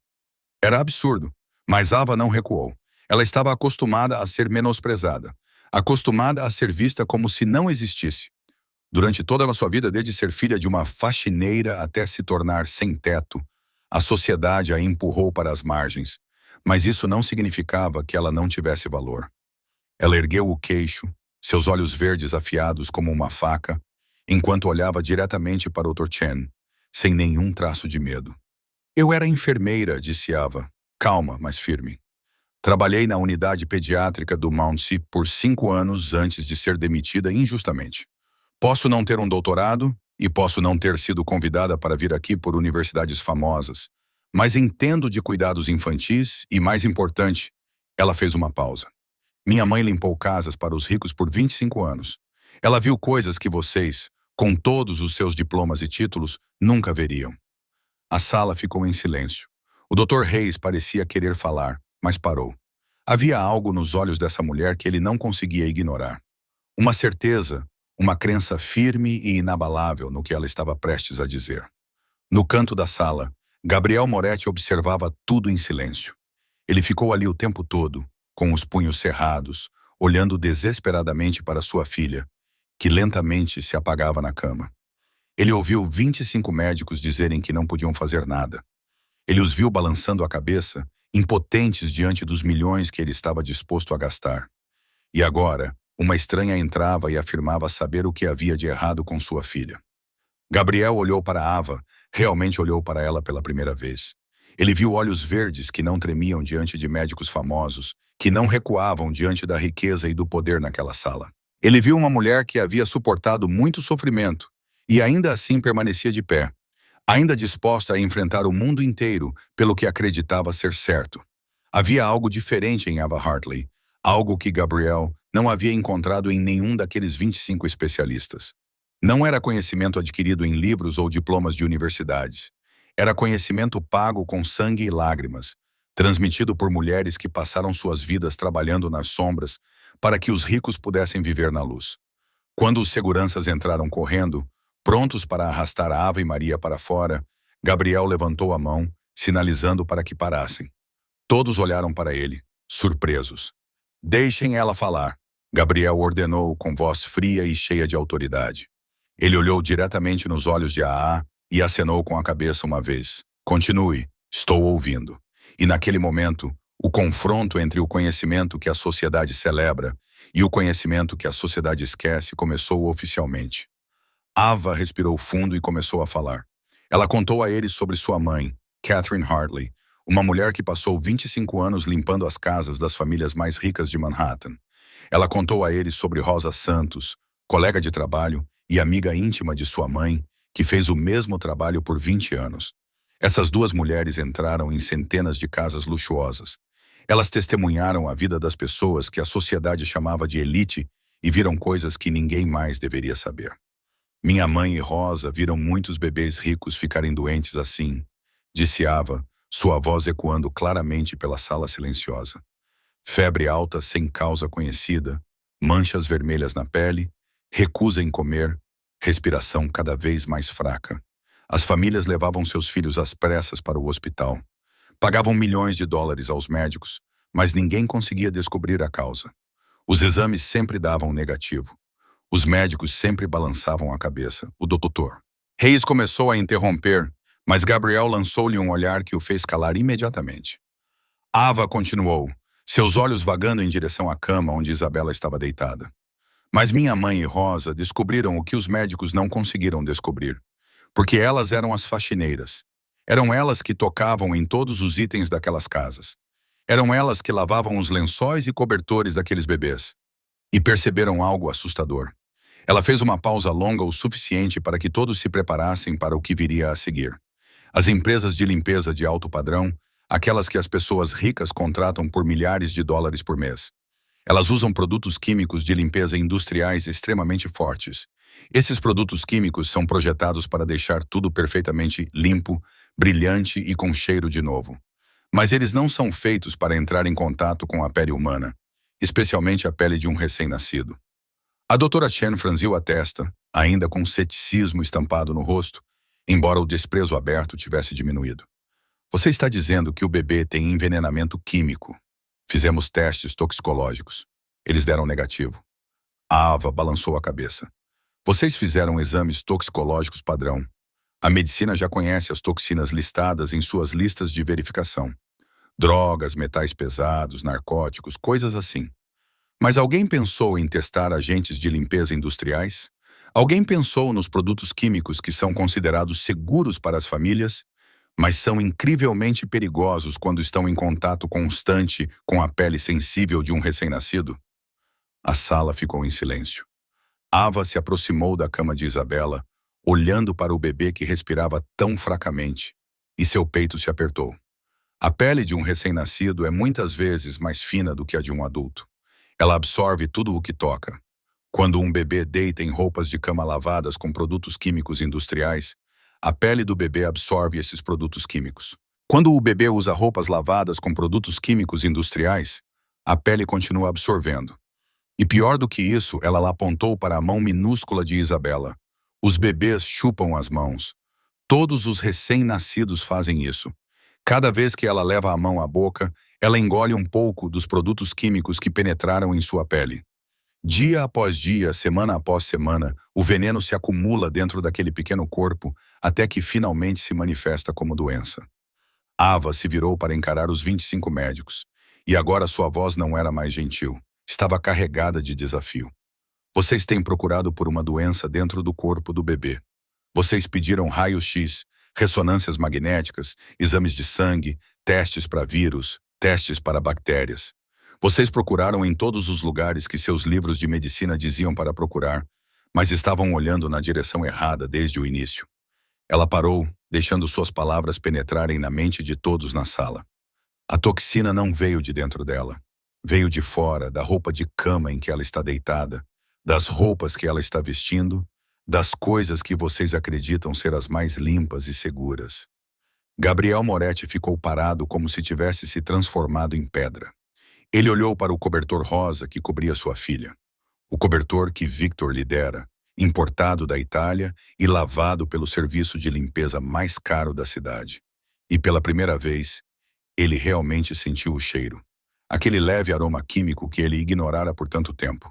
Era absurdo, mas Ava não recuou. Ela estava acostumada a ser menosprezada, acostumada a ser vista como se não existisse. Durante toda a sua vida, desde ser filha de uma faxineira até se tornar sem teto, a sociedade a empurrou para as margens, mas isso não significava que ela não tivesse valor. Ela ergueu o queixo, seus olhos verdes afiados como uma faca, enquanto olhava diretamente para o Dr. Chen, sem nenhum traço de medo. Eu era enfermeira, disse Ava, calma, mas firme. Trabalhei na unidade pediátrica do Mount Si por 5 anos antes de ser demitida injustamente. Posso não ter um doutorado e posso não ter sido convidada para vir aqui por universidades famosas, mas entendo de cuidados infantis e, mais importante, ela fez uma pausa. Minha mãe limpou casas para os ricos por 25 anos. Ela viu coisas que vocês, com todos os seus diplomas e títulos, nunca veriam. A sala ficou em silêncio. O Dr. Reis parecia querer falar, mas parou. Havia algo nos olhos dessa mulher que ele não conseguia ignorar. Uma certeza, uma crença firme e inabalável no que ela estava prestes a dizer. No canto da sala, Gabriel Moretti observava tudo em silêncio. Ele ficou ali o tempo todo, com os punhos cerrados, olhando desesperadamente para sua filha, que lentamente se apagava na cama. Ele ouviu 25 médicos dizerem que não podiam fazer nada. Ele os viu balançando a cabeça, impotentes diante dos milhões que ele estava disposto a gastar. E agora, uma estranha entrava e afirmava saber o que havia de errado com sua filha. Gabriel olhou para Ava, realmente olhou para ela pela primeira vez. Ele viu olhos verdes que não tremiam diante de médicos famosos, que não recuavam diante da riqueza e do poder naquela sala. Ele viu uma mulher que havia suportado muito sofrimento e ainda assim permanecia de pé, ainda disposta a enfrentar o mundo inteiro pelo que acreditava ser certo. Havia algo diferente em Ava Hartley, algo que Gabriel não havia encontrado em nenhum daqueles 25 especialistas. Não era conhecimento adquirido em livros ou diplomas de universidades. Era conhecimento pago com sangue e lágrimas, transmitido por mulheres que passaram suas vidas trabalhando nas sombras para que os ricos pudessem viver na luz. Quando os seguranças entraram correndo, prontos para arrastar a Ava e Maria para fora, Gabriel levantou a mão, sinalizando para que parassem. Todos olharam para ele, surpresos. Deixem ela falar, Gabriel ordenou com voz fria e cheia de autoridade. Ele olhou diretamente nos olhos de Aa e acenou com a cabeça uma vez. Continue, estou ouvindo. E naquele momento, o confronto entre o conhecimento que a sociedade celebra e o conhecimento que a sociedade esquece começou oficialmente. Ava respirou fundo e começou a falar. Ela contou a ele sobre sua mãe, Catherine Hartley, uma mulher que passou 25 anos limpando as casas das famílias mais ricas de Manhattan. Ela contou a ele sobre Rosa Santos, colega de trabalho e amiga íntima de sua mãe, que fez o mesmo trabalho por 20 anos. Essas duas mulheres entraram em centenas de casas luxuosas. Elas testemunharam a vida das pessoas que a sociedade chamava de elite e viram coisas que ninguém mais deveria saber. Minha mãe e Rosa viram muitos bebês ricos ficarem doentes assim, disse Ava, sua voz ecoando claramente pela sala silenciosa. Febre alta sem causa conhecida, manchas vermelhas na pele, recusa em comer, respiração cada vez mais fraca. As famílias levavam seus filhos às pressas para o hospital. Pagavam milhões de dólares aos médicos, mas ninguém conseguia descobrir a causa. Os exames sempre davam negativo. Os médicos sempre balançavam a cabeça. O doutor Reis começou a interromper, mas Gabriel lançou-lhe um olhar que o fez calar imediatamente. Ava continuou, seus olhos vagando em direção à cama onde Isabela estava deitada. Mas minha mãe e Rosa descobriram o que os médicos não conseguiram descobrir, porque elas eram as faxineiras. Eram elas que tocavam em todos os itens daquelas casas. Eram elas que lavavam os lençóis e cobertores daqueles bebês. E perceberam algo assustador. Ela fez uma pausa longa o suficiente para que todos se preparassem para o que viria a seguir. As empresas de limpeza de alto padrão, aquelas que as pessoas ricas contratam por milhares de dólares por mês. Elas usam produtos químicos de limpeza industriais extremamente fortes. Esses produtos químicos são projetados para deixar tudo perfeitamente limpo, brilhante e com cheiro de novo. Mas eles não são feitos para entrar em contato com a pele humana, especialmente a pele de um recém-nascido. A doutora Chen franziu a testa, ainda com ceticismo estampado no rosto, embora o desprezo aberto tivesse diminuído. Você está dizendo que o bebê tem envenenamento químico. Fizemos testes toxicológicos. Eles deram negativo. A Ava balançou a cabeça. Vocês fizeram exames toxicológicos padrão. A medicina já conhece as toxinas listadas em suas listas de verificação. Drogas, metais pesados, narcóticos, coisas assim. Mas alguém pensou em testar agentes de limpeza industriais? Alguém pensou nos produtos químicos que são considerados seguros para as famílias, mas são incrivelmente perigosos quando estão em contato constante com a pele sensível de um recém-nascido? A sala ficou em silêncio. Ava se aproximou da cama de Isabela, olhando para o bebê que respirava tão fracamente, e seu peito se apertou. A pele de um recém-nascido é muitas vezes mais fina do que a de um adulto. Ela absorve tudo o que toca. Quando um bebê deita em roupas de cama lavadas com produtos químicos industriais, a pele do bebê absorve esses produtos químicos. Quando o bebê usa roupas lavadas com produtos químicos industriais, a pele continua absorvendo. E pior do que isso, ela lá apontou para a mão minúscula de Isabela. Os bebês chupam as mãos. Todos os recém-nascidos fazem isso. Cada vez que ela leva a mão à boca, ela engole um pouco dos produtos químicos que penetraram em sua pele. Dia após dia, semana após semana, o veneno se acumula dentro daquele pequeno corpo até que finalmente se manifesta como doença. Ava se virou para encarar os 25 médicos. E agora sua voz não era mais gentil. Estava carregada de desafio. Vocês têm procurado por uma doença dentro do corpo do bebê. Vocês pediram raio-x, ressonâncias magnéticas, exames de sangue, testes para vírus, testes para bactérias. Vocês procuraram em todos os lugares que seus livros de medicina diziam para procurar, mas estavam olhando na direção errada desde o início. Ela parou, deixando suas palavras penetrarem na mente de todos na sala. A toxina não veio de dentro dela. Veio de fora, da roupa de cama em que ela está deitada, das roupas que ela está vestindo, das coisas que vocês acreditam ser as mais limpas e seguras. Gabriel Moretti ficou parado como se tivesse se transformado em pedra. Ele olhou para o cobertor rosa que cobria sua filha. O cobertor que Victor lhe dera, importado da Itália e lavado pelo serviço de limpeza mais caro da cidade. E pela primeira vez, ele realmente sentiu o cheiro. Aquele leve aroma químico que ele ignorara por tanto tempo.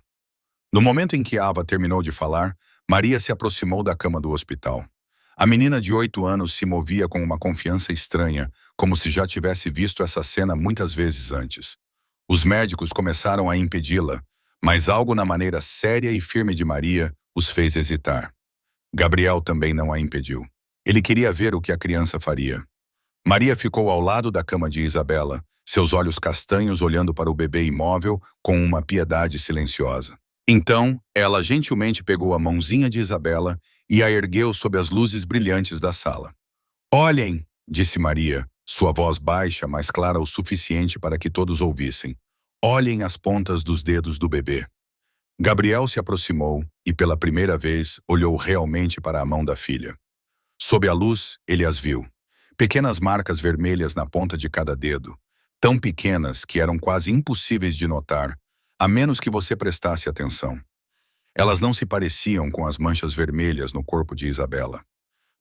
No momento em que Ava terminou de falar, Maria se aproximou da cama do hospital. A menina de 8 anos se movia com uma confiança estranha, como se já tivesse visto essa cena muitas vezes antes. Os médicos começaram a impedi-la, mas algo na maneira séria e firme de Maria os fez hesitar. Gabriel também não a impediu. Ele queria ver o que a criança faria. Maria ficou ao lado da cama de Isabela, seus olhos castanhos olhando para o bebê imóvel com uma piedade silenciosa. Então, ela gentilmente pegou a mãozinha de Isabela e a ergueu sob as luzes brilhantes da sala. "Olhem", disse Maria, sua voz baixa, mas clara o suficiente para que todos ouvissem. "Olhem as pontas dos dedos do bebê." Gabriel se aproximou e, pela primeira vez, olhou realmente para a mão da filha. Sob a luz, ele as viu. Pequenas marcas vermelhas na ponta de cada dedo, tão pequenas que eram quase impossíveis de notar, a menos que você prestasse atenção. Elas não se pareciam com as manchas vermelhas no corpo de Isabela.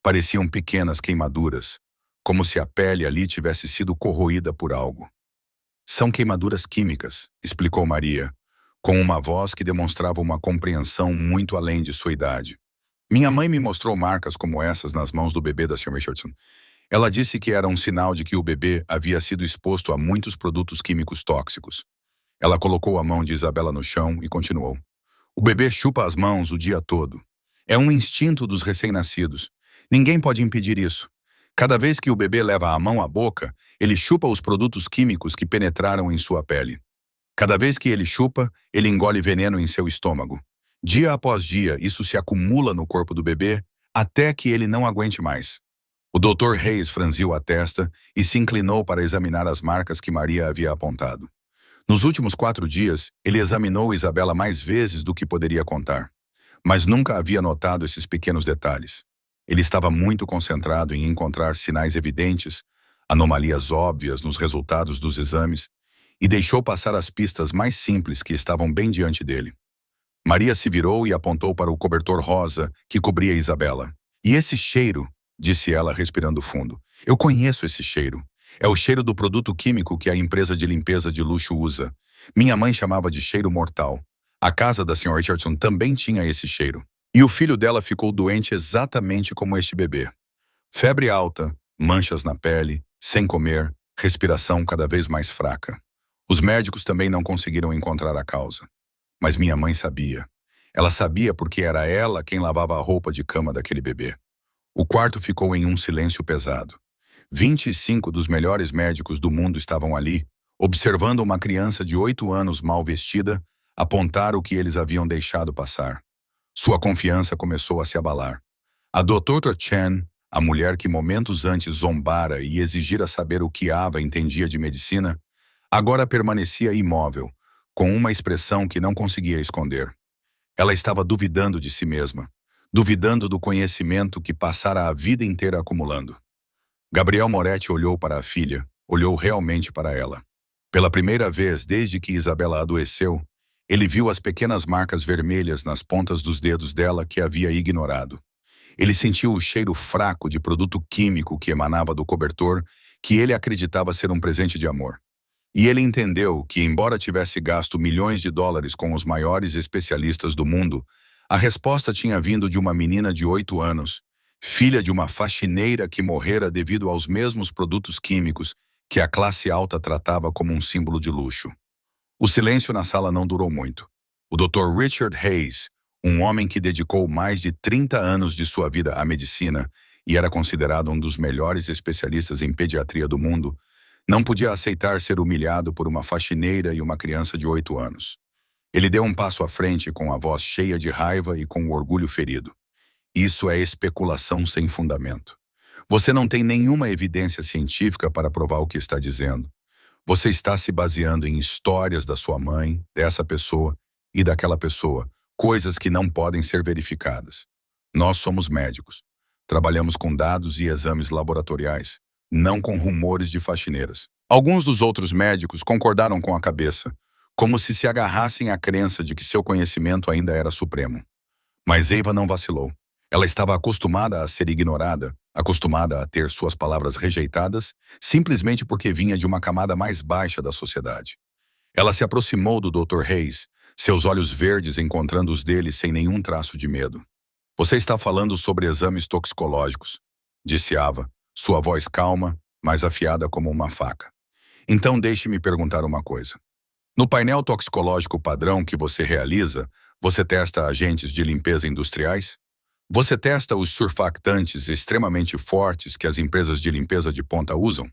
Pareciam pequenas queimaduras, como se a pele ali tivesse sido corroída por algo. São queimaduras químicas, explicou Maria, com uma voz que demonstrava uma compreensão muito além de sua idade. Minha mãe me mostrou marcas como essas nas mãos do bebê da Sra. Richardson. Ela disse que era um sinal de que o bebê havia sido exposto a muitos produtos químicos tóxicos. Ela colocou a mão de Isabela no chão e continuou. O bebê chupa as mãos o dia todo. É um instinto dos recém-nascidos. Ninguém pode impedir isso. Cada vez que o bebê leva a mão à boca, ele chupa os produtos químicos que penetraram em sua pele. Cada vez que ele chupa, ele engole veneno em seu estômago. Dia após dia, isso se acumula no corpo do bebê até que ele não aguente mais. O Dr. Hayes franziu a testa e se inclinou para examinar as marcas que Maria havia apontado. Nos últimos 4 dias, ele examinou Isabela mais vezes do que poderia contar, mas nunca havia notado esses pequenos detalhes. Ele estava muito concentrado em encontrar sinais evidentes, anomalias óbvias nos resultados dos exames, e deixou passar as pistas mais simples que estavam bem diante dele. Maria se virou e apontou para o cobertor rosa que cobria Isabela. E esse cheiro, disse ela respirando fundo. Eu conheço esse cheiro. É o cheiro do produto químico que a empresa de limpeza de luxo usa. Minha mãe chamava de cheiro mortal. A casa da Sra. Richardson também tinha esse cheiro. E o filho dela ficou doente exatamente como este bebê. Febre alta, manchas na pele, sem comer, respiração cada vez mais fraca. Os médicos também não conseguiram encontrar a causa. Mas minha mãe sabia. Ela sabia porque era ela quem lavava a roupa de cama daquele bebê. O quarto ficou em um silêncio pesado. 25 dos melhores médicos do mundo estavam ali, observando uma criança de 8 anos mal vestida apontar o que eles haviam deixado passar. Sua confiança começou a se abalar. A Dra. Chen, a mulher que momentos antes zombara e exigira saber o que Ava entendia de medicina, agora permanecia imóvel, com uma expressão que não conseguia esconder. Ela estava duvidando de si mesma, duvidando do conhecimento que passara a vida inteira acumulando. Gabriel Moretti olhou para a filha, olhou realmente para ela. Pela primeira vez desde que Isabela adoeceu, ele viu as pequenas marcas vermelhas nas pontas dos dedos dela que havia ignorado. Ele sentiu o cheiro fraco de produto químico que emanava do cobertor, que ele acreditava ser um presente de amor. E ele entendeu que, embora tivesse gasto milhões de dólares com os maiores especialistas do mundo, a resposta tinha vindo de uma menina de 8 anos, filha de uma faxineira que morrera devido aos mesmos produtos químicos que a classe alta tratava como um símbolo de luxo. O silêncio na sala não durou muito. O Dr. Richard Hayes, um homem que dedicou mais de 30 anos de sua vida à medicina e era considerado um dos melhores especialistas em pediatria do mundo, não podia aceitar ser humilhado por uma faxineira e uma criança de 8 anos. Ele deu um passo à frente com a voz cheia de raiva e com o orgulho ferido. Isso é especulação sem fundamento. Você não tem nenhuma evidência científica para provar o que está dizendo. Você está se baseando em histórias da sua mãe, dessa pessoa e daquela pessoa, coisas que não podem ser verificadas. Nós somos médicos. Trabalhamos com dados e exames laboratoriais, não com rumores de faxineiras. Alguns dos outros médicos concordaram com a cabeça, como se agarrassem à crença de que seu conhecimento ainda era supremo. Mas Eva não vacilou. Ela estava acostumada a ser ignorada, acostumada a ter suas palavras rejeitadas, simplesmente porque vinha de uma camada mais baixa da sociedade. Ela se aproximou do Dr. Hayes, seus olhos verdes encontrando os dele sem nenhum traço de medo. Você está falando sobre exames toxicológicos, disse Ava, sua voz calma, mas afiada como uma faca. Então deixe-me perguntar uma coisa. No painel toxicológico padrão que você realiza, você testa agentes de limpeza industriais? Você testa os surfactantes extremamente fortes que as empresas de limpeza de ponta usam?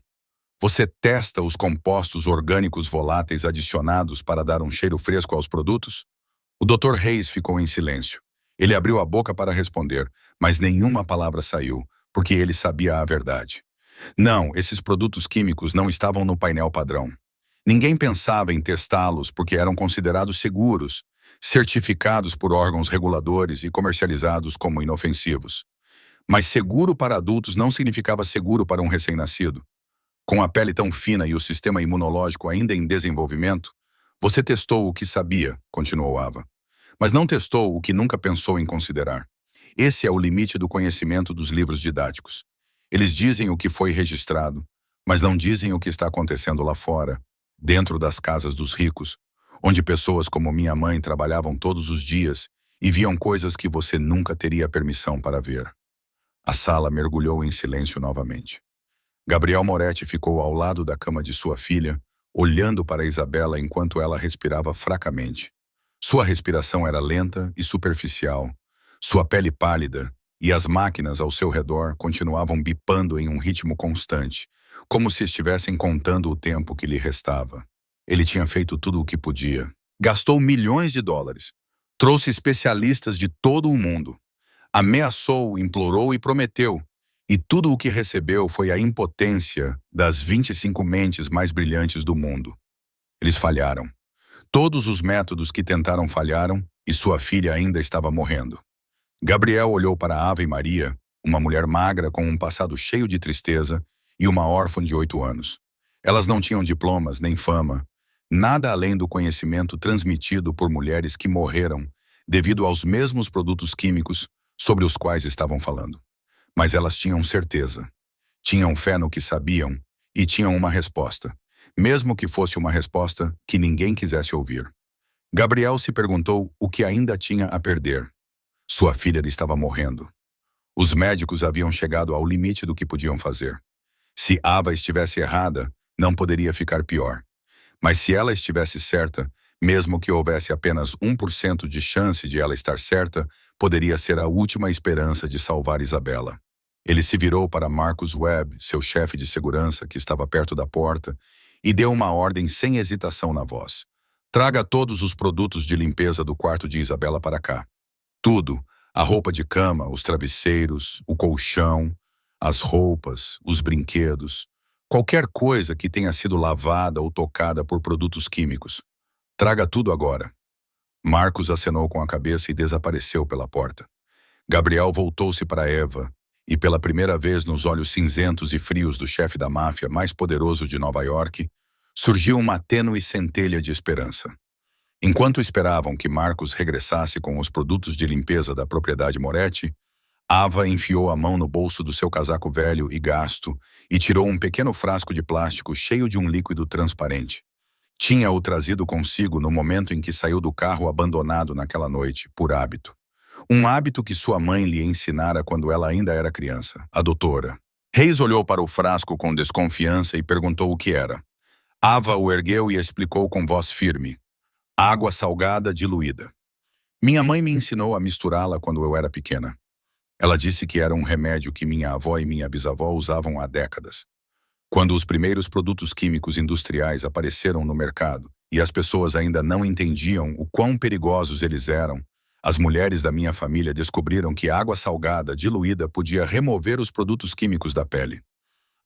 Você testa os compostos orgânicos voláteis adicionados para dar um cheiro fresco aos produtos? O Dr. Hayes ficou em silêncio. Ele abriu a boca para responder, mas nenhuma palavra saiu, porque ele sabia a verdade. Não, esses produtos químicos não estavam no painel padrão. Ninguém pensava em testá-los porque eram considerados seguros, certificados por órgãos reguladores e comercializados como inofensivos. Mas seguro para adultos não significava seguro para um recém-nascido. Com a pele tão fina e o sistema imunológico ainda em desenvolvimento, você testou o que sabia, continuou Ava, mas não testou o que nunca pensou em considerar. Esse é o limite do conhecimento dos livros didáticos. Eles dizem o que foi registrado, mas não dizem o que está acontecendo lá fora, dentro das casas dos ricos, onde pessoas como minha mãe trabalhavam todos os dias e viam coisas que você nunca teria permissão para ver. A sala mergulhou em silêncio novamente. Gabriel Moretti ficou ao lado da cama de sua filha, olhando para Isabela enquanto ela respirava fracamente. Sua respiração era lenta e superficial, sua pele pálida, e as máquinas ao seu redor continuavam bipando em um ritmo constante, como se estivessem contando o tempo que lhe restava. Ele tinha feito tudo o que podia. Gastou milhões de dólares. Trouxe especialistas de todo o mundo. Ameaçou, implorou e prometeu. E tudo o que recebeu foi a impotência das 25 mentes mais brilhantes do mundo. Eles falharam. Todos os métodos que tentaram falharam e sua filha ainda estava morrendo. Gabriel olhou para Ava e Maria, uma mulher magra com um passado cheio de tristeza e uma órfã de 8 anos. Elas não tinham diplomas nem fama, nada além do conhecimento transmitido por mulheres que morreram devido aos mesmos produtos químicos sobre os quais estavam falando. Mas elas tinham certeza, tinham fé no que sabiam e tinham uma resposta, mesmo que fosse uma resposta que ninguém quisesse ouvir. Gabriel se perguntou o que ainda tinha a perder. Sua filha estava morrendo. Os médicos haviam chegado ao limite do que podiam fazer. Se Ava estivesse errada, não poderia ficar pior. Mas se ela estivesse certa, mesmo que houvesse apenas 1% de chance de ela estar certa, poderia ser a última esperança de salvar Isabela. Ele se virou para Marcus Webb, seu chefe de segurança, que estava perto da porta, e deu uma ordem sem hesitação na voz. Traga todos os produtos de limpeza do quarto de Isabela para cá. Tudo, a roupa de cama, os travesseiros, o colchão, as roupas, os brinquedos, qualquer coisa que tenha sido lavada ou tocada por produtos químicos. Traga tudo agora. Marcos acenou com a cabeça e desapareceu pela porta. Gabriel voltou-se para Eva, e pela primeira vez nos olhos cinzentos e frios do chefe da máfia mais poderoso de Nova York, surgiu uma tênue centelha de esperança. Enquanto esperavam que Marcos regressasse com os produtos de limpeza da propriedade Moretti, Ava enfiou a mão no bolso do seu casaco velho e gasto e tirou um pequeno frasco de plástico cheio de um líquido transparente. Tinha-o trazido consigo no momento em que saiu do carro abandonado naquela noite, por hábito. Um hábito que sua mãe lhe ensinara quando ela ainda era criança, a doutora. Reis olhou para o frasco com desconfiança e perguntou o que era. Ava o ergueu e explicou com voz firme. Água salgada diluída. Minha mãe me ensinou a misturá-la quando eu era pequena. Ela disse que era um remédio que minha avó e minha bisavó usavam há décadas. Quando os primeiros produtos químicos industriais apareceram no mercado e as pessoas ainda não entendiam o quão perigosos eles eram, as mulheres da minha família descobriram que água salgada diluída podia remover os produtos químicos da pele.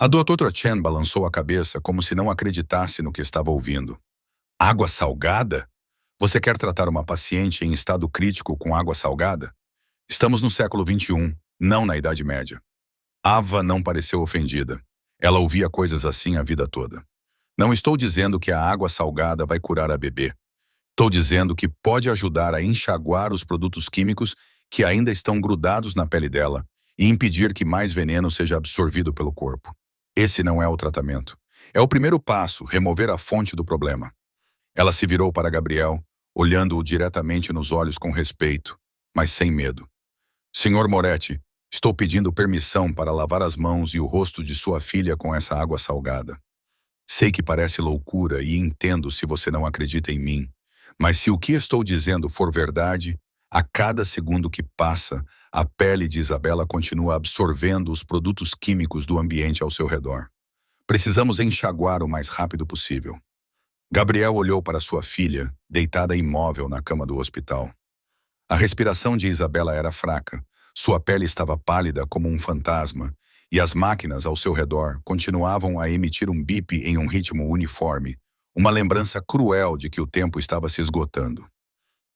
A doutora Chen balançou a cabeça como se não acreditasse no que estava ouvindo. Água salgada? Você quer tratar uma paciente em estado crítico com água salgada? Estamos no século XXI, não na Idade Média. Ava não pareceu ofendida. Ela ouvia coisas assim a vida toda. Não estou dizendo que a água salgada vai curar a bebê. Estou dizendo que pode ajudar a enxaguar os produtos químicos que ainda estão grudados na pele dela e impedir que mais veneno seja absorvido pelo corpo. Esse não é o tratamento. É o primeiro passo, remover a fonte do problema. Ela se virou para Gabriel, olhando-o diretamente nos olhos com respeito, mas sem medo. Senhor Moretti, estou pedindo permissão para lavar as mãos e o rosto de sua filha com essa água salgada. Sei que parece loucura e entendo se você não acredita em mim, mas se o que estou dizendo for verdade, a cada segundo que passa, a pele de Isabela continua absorvendo os produtos químicos do ambiente ao seu redor. Precisamos enxaguar o mais rápido possível. Gabriel olhou para sua filha, deitada imóvel na cama do hospital. A respiração de Isabela era fraca, sua pele estava pálida como um fantasma, e as máquinas ao seu redor continuavam a emitir um bip em um ritmo uniforme, uma lembrança cruel de que o tempo estava se esgotando.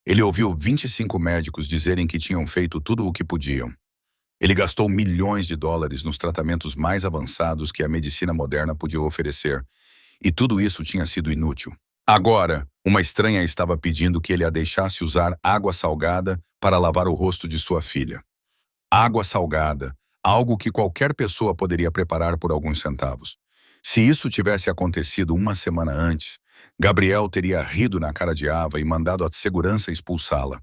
Ele ouviu 25 médicos dizerem que tinham feito tudo o que podiam. Ele gastou milhões de dólares nos tratamentos mais avançados que a medicina moderna podia oferecer, e tudo isso tinha sido inútil. Agora, uma estranha estava pedindo que ele a deixasse usar água salgada para lavar o rosto de sua filha. Água salgada, algo que qualquer pessoa poderia preparar por alguns centavos. Se isso tivesse acontecido uma semana antes, Gabriel teria rido na cara de Ava e mandado a segurança expulsá-la.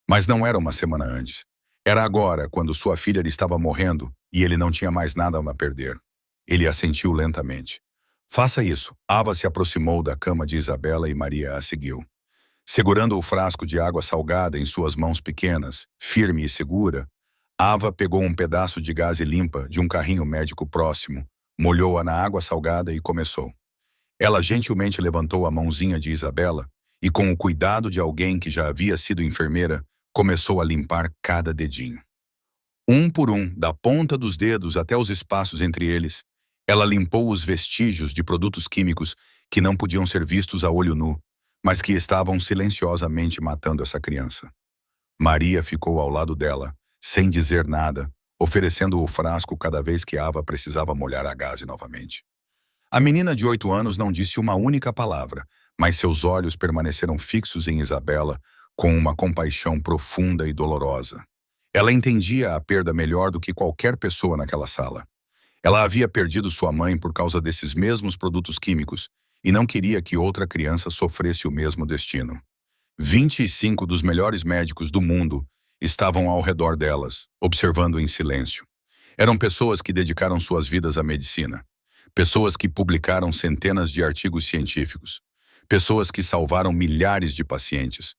Mas não era uma semana antes. Era agora, quando sua filha estava morrendo e ele não tinha mais nada a perder. Ele assentiu lentamente. Faça isso. Ava se aproximou da cama de Isabela e Maria a seguiu. Segurando o frasco de água salgada em suas mãos pequenas, firme e segura, Ava pegou um pedaço de gaze limpa de um carrinho médico próximo, molhou-a na água salgada e começou. Ela gentilmente levantou a mãozinha de Isabela e, com o cuidado de alguém que já havia sido enfermeira, começou a limpar cada dedinho. Um por um, da ponta dos dedos até os espaços entre eles, ela limpou os vestígios de produtos químicos que não podiam ser vistos a olho nu, mas que estavam silenciosamente matando essa criança. Maria ficou ao lado dela, sem dizer nada, oferecendo o frasco cada vez que Ava precisava molhar a gaze novamente. A menina de 8 anos não disse uma única palavra, mas seus olhos permaneceram fixos em Isabela com uma compaixão profunda e dolorosa. Ela entendia a perda melhor do que qualquer pessoa naquela sala. Ela havia perdido sua mãe por causa desses mesmos produtos químicos e não queria que outra criança sofresse o mesmo destino. 25 dos melhores médicos do mundo estavam ao redor delas, observando em silêncio. Eram pessoas que dedicaram suas vidas à medicina. Pessoas que publicaram centenas de artigos científicos. Pessoas que salvaram milhares de pacientes.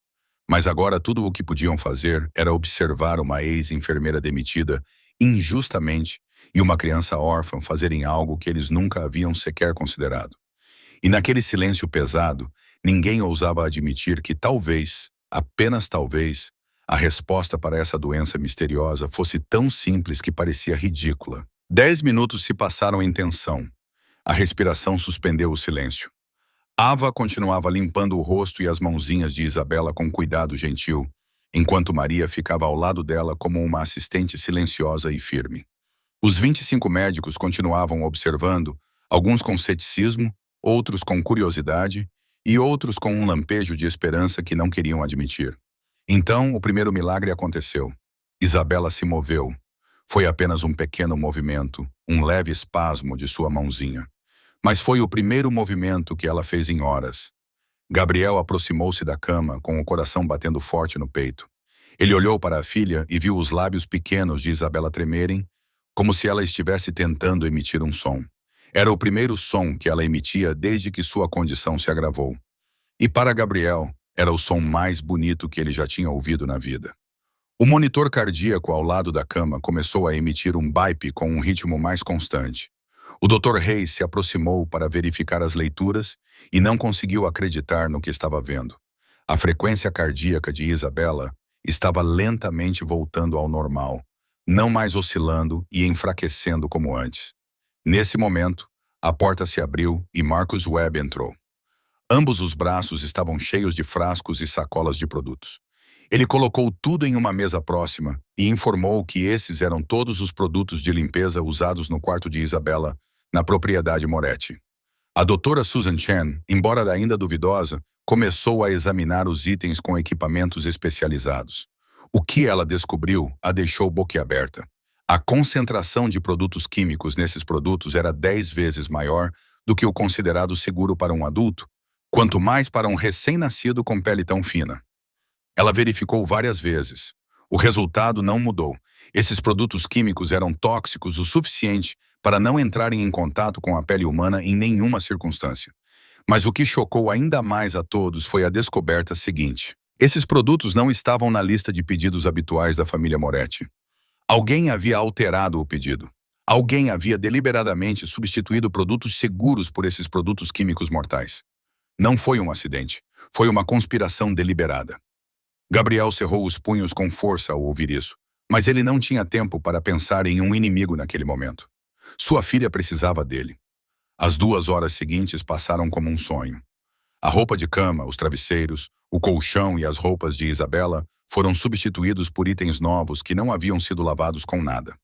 Mas agora tudo o que podiam fazer era observar uma ex-enfermeira demitida injustamente e uma criança órfã fazerem algo que eles nunca haviam sequer considerado. E naquele silêncio pesado, ninguém ousava admitir que talvez, apenas talvez, a resposta para essa doença misteriosa fosse tão simples que parecia ridícula. 10 minutos se passaram em tensão. A respiração suspendeu o silêncio. Ava continuava limpando o rosto e as mãozinhas de Isabela com cuidado gentil, enquanto Maria ficava ao lado dela como uma assistente silenciosa e firme. Os 25 médicos continuavam observando, alguns com ceticismo, outros com curiosidade e outros com um lampejo de esperança que não queriam admitir. Então, o primeiro milagre aconteceu. Isabela se moveu. Foi apenas um pequeno movimento, um leve espasmo de sua mãozinha. Mas foi o primeiro movimento que ela fez em horas. Gabriel aproximou-se da cama, com o coração batendo forte no peito. Ele olhou para a filha e viu os lábios pequenos de Isabela tremerem, como se ela estivesse tentando emitir um som. Era o primeiro som que ela emitia desde que sua condição se agravou. E para Gabriel, era o som mais bonito que ele já tinha ouvido na vida. O monitor cardíaco ao lado da cama começou a emitir um beep com um ritmo mais constante. O Dr. Reis se aproximou para verificar as leituras e não conseguiu acreditar no que estava vendo. A frequência cardíaca de Isabela estava lentamente voltando ao normal, não mais oscilando e enfraquecendo como antes. Nesse momento, a porta se abriu e Marcus Webb entrou. Ambos os braços estavam cheios de frascos e sacolas de produtos. Ele colocou tudo em uma mesa próxima e informou que esses eram todos os produtos de limpeza usados no quarto de Isabela, na propriedade Moretti. A doutora Susan Chen, embora ainda duvidosa, começou a examinar os itens com equipamentos especializados. O que ela descobriu a deixou boquiaberta. A concentração de produtos químicos nesses produtos era 10 vezes maior do que o considerado seguro para um adulto, quanto mais para um recém-nascido com pele tão fina. Ela verificou várias vezes. O resultado não mudou. Esses produtos químicos eram tóxicos o suficiente para não entrarem em contato com a pele humana em nenhuma circunstância. Mas o que chocou ainda mais a todos foi a descoberta seguinte. Esses produtos não estavam na lista de pedidos habituais da família Moretti. Alguém havia alterado o pedido. Alguém havia deliberadamente substituído produtos seguros por esses produtos químicos mortais. Não foi um acidente. Foi uma conspiração deliberada. Gabriel cerrou os punhos com força ao ouvir isso, mas ele não tinha tempo para pensar em um inimigo naquele momento. Sua filha precisava dele. As 2 horas seguintes passaram como um sonho. A roupa de cama, os travesseiros, o colchão e as roupas de Isabela foram substituídos por itens novos que não haviam sido lavados com nada.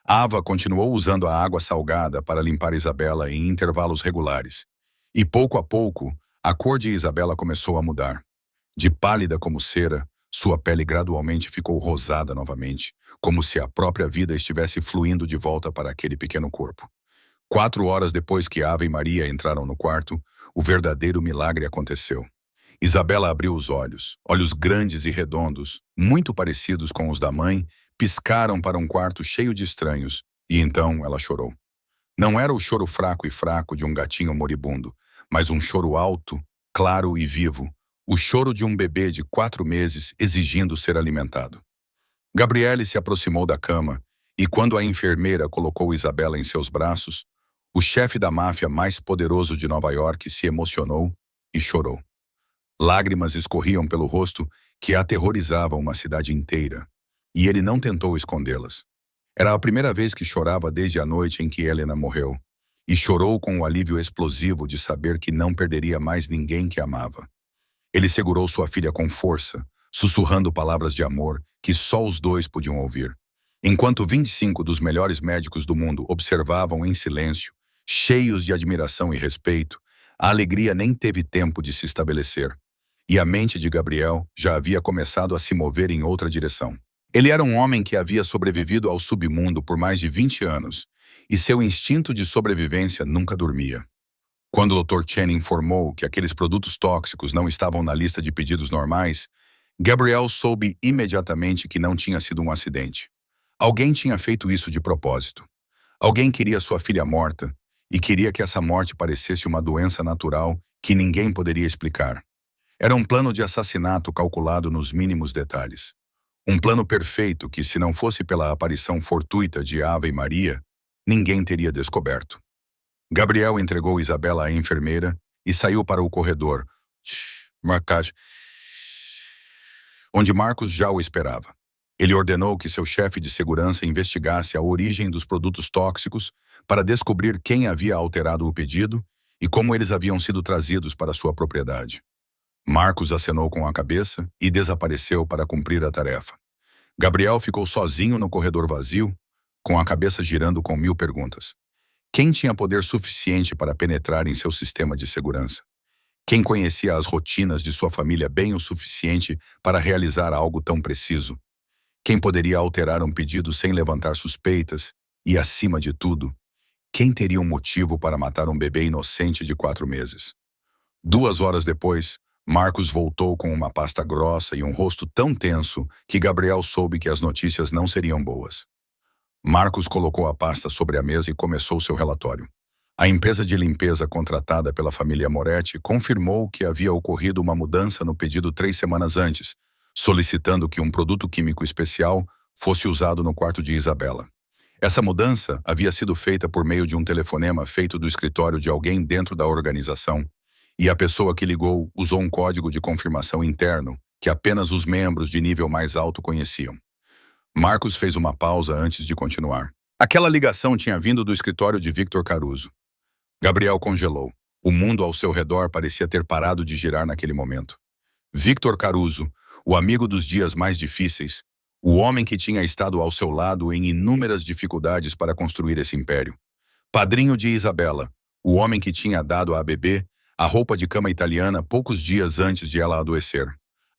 Ava continuou usando a água salgada para limpar Isabela em intervalos regulares. E pouco a pouco, a cor de Isabela começou a mudar. De pálida como cera, sua pele gradualmente ficou rosada novamente, como se a própria vida estivesse fluindo de volta para aquele pequeno corpo. 4 horas depois que Ava e Maria entraram no quarto, o verdadeiro milagre aconteceu. Isabela abriu os olhos. Olhos grandes e redondos, muito parecidos com os da mãe, piscaram para um quarto cheio de estranhos, e então ela chorou. Não era o choro fraco de um gatinho moribundo, mas um choro alto, claro e vivo, o choro de um bebê de 4 meses exigindo ser alimentado. Gabriele se aproximou da cama, e quando a enfermeira colocou Isabela em seus braços, o chefe da máfia mais poderoso de Nova York se emocionou e chorou. Lágrimas escorriam pelo rosto que aterrorizavam uma cidade inteira, e ele não tentou escondê-las. Era a primeira vez que chorava desde a noite em que Helena morreu, e chorou com o alívio explosivo de saber que não perderia mais ninguém que amava. Ele segurou sua filha com força, sussurrando palavras de amor que só os dois podiam ouvir. Enquanto 25 dos melhores médicos do mundo observavam em silêncio, cheios de admiração e respeito, a alegria nem teve tempo de se estabelecer. E a mente de Gabriel já havia começado a se mover em outra direção. Ele era um homem que havia sobrevivido ao submundo por mais de 20 anos, e seu instinto de sobrevivência nunca dormia. Quando o Dr. Chen informou que aqueles produtos tóxicos não estavam na lista de pedidos normais, Gabriel soube imediatamente que não tinha sido um acidente. Alguém tinha feito isso de propósito. Alguém queria sua filha morta, e queria que essa morte parecesse uma doença natural que ninguém poderia explicar. Era um plano de assassinato calculado nos mínimos detalhes. Um plano perfeito que, se não fosse pela aparição fortuita de Ava e Maria, ninguém teria descoberto. Gabriel entregou Isabela à enfermeira e saiu para o corredor, onde Marcos já o esperava. Ele ordenou que seu chefe de segurança investigasse a origem dos produtos tóxicos para descobrir quem havia alterado o pedido e como eles haviam sido trazidos para sua propriedade. Marcos acenou com a cabeça e desapareceu para cumprir a tarefa. Gabriel ficou sozinho no corredor vazio, com a cabeça girando com 1000 perguntas. Quem tinha poder suficiente para penetrar em seu sistema de segurança? Quem conhecia as rotinas de sua família bem o suficiente para realizar algo tão preciso? Quem poderia alterar um pedido sem levantar suspeitas? E, acima de tudo, quem teria um motivo para matar um bebê inocente de 4 meses? 2 horas depois, Marcos voltou com uma pasta grossa e um rosto tão tenso que Gabriel soube que as notícias não seriam boas. Marcos colocou a pasta sobre a mesa e começou seu relatório. A empresa de limpeza contratada pela família Moretti confirmou que havia ocorrido uma mudança no pedido 3 semanas antes, solicitando que um produto químico especial fosse usado no quarto de Isabela. Essa mudança havia sido feita por meio de um telefonema feito do escritório de alguém dentro da organização, e a pessoa que ligou usou um código de confirmação interno que apenas os membros de nível mais alto conheciam. Marcos fez uma pausa antes de continuar. Aquela ligação tinha vindo do escritório de Victor Caruso. Gabriel congelou. O mundo ao seu redor parecia ter parado de girar naquele momento. Victor Caruso, o amigo dos dias mais difíceis, o homem que tinha estado ao seu lado em inúmeras dificuldades para construir esse império. Padrinho de Isabela, o homem que tinha dado à bebê a roupa de cama italiana poucos dias antes de ela adoecer.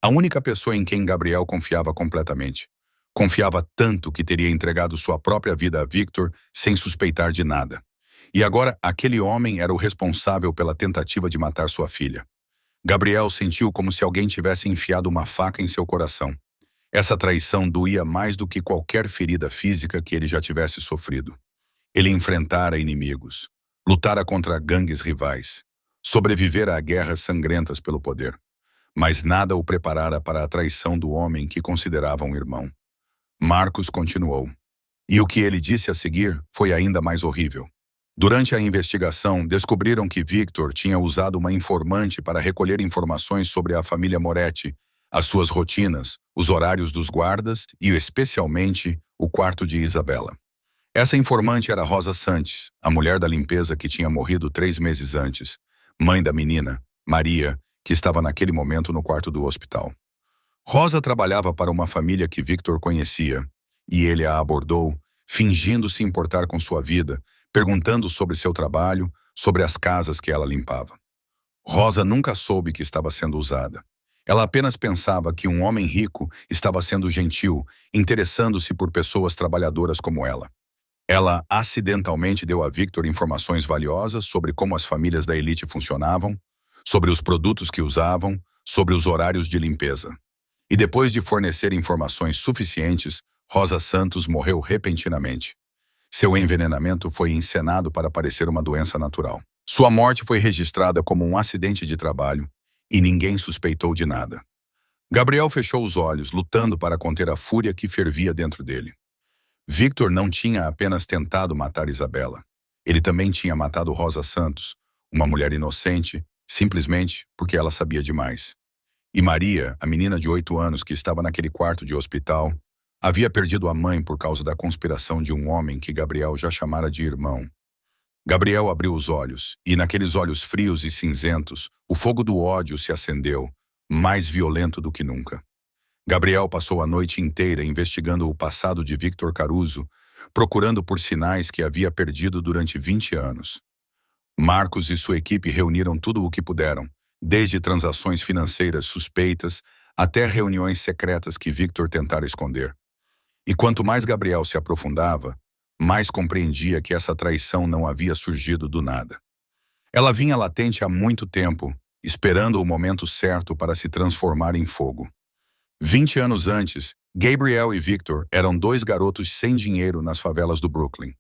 A única pessoa em quem Gabriel confiava completamente. Confiava tanto que teria entregado sua própria vida a Victor sem suspeitar de nada. E agora aquele homem era o responsável pela tentativa de matar sua filha. Gabriel sentiu como se alguém tivesse enfiado uma faca em seu coração. Essa traição doía mais do que qualquer ferida física que ele já tivesse sofrido. Ele enfrentara inimigos, lutara contra gangues rivais, sobrevivera a guerras sangrentas pelo poder. Mas nada o preparara para a traição do homem que considerava um irmão. Marcos continuou. E o que ele disse a seguir foi ainda mais horrível. Durante a investigação, descobriram que Victor tinha usado uma informante para recolher informações sobre a família Moretti, as suas rotinas, os horários dos guardas e, especialmente, o quarto de Isabela. Essa informante era Rosa Santos, a mulher da limpeza que tinha morrido 3 meses antes, mãe da menina, Maria, que estava naquele momento no quarto do hospital. Rosa trabalhava para uma família que Victor conhecia, e ele a abordou, fingindo se importar com sua vida, perguntando sobre seu trabalho, sobre as casas que ela limpava. Rosa nunca soube que estava sendo usada. Ela apenas pensava que um homem rico estava sendo gentil, interessando-se por pessoas trabalhadoras como ela. Ela acidentalmente deu a Victor informações valiosas sobre como as famílias da elite funcionavam, sobre os produtos que usavam, sobre os horários de limpeza. E depois de fornecer informações suficientes, Rosa Santos morreu repentinamente. Seu envenenamento foi encenado para parecer uma doença natural. Sua morte foi registrada como um acidente de trabalho e ninguém suspeitou de nada. Gabriel fechou os olhos, lutando para conter a fúria que fervia dentro dele. Victor não tinha apenas tentado matar Isabela. Ele também tinha matado Rosa Santos, uma mulher inocente, simplesmente porque ela sabia demais. E Maria, a menina de 8 anos que estava naquele quarto de hospital, havia perdido a mãe por causa da conspiração de um homem que Gabriel já chamara de irmão. Gabriel abriu os olhos, e naqueles olhos frios e cinzentos, o fogo do ódio se acendeu, mais violento do que nunca. Gabriel passou a noite inteira investigando o passado de Victor Caruso, procurando por sinais que havia perdido durante 20 anos. Marcos e sua equipe reuniram tudo o que puderam, desde transações financeiras suspeitas até reuniões secretas que Victor tentara esconder. E quanto mais Gabriel se aprofundava, mais compreendia que essa traição não havia surgido do nada. Ela vinha latente há muito tempo, esperando o momento certo para se transformar em fogo. 20 anos antes, Gabriel e Victor eram 2 garotos sem dinheiro nas favelas do Brooklyn.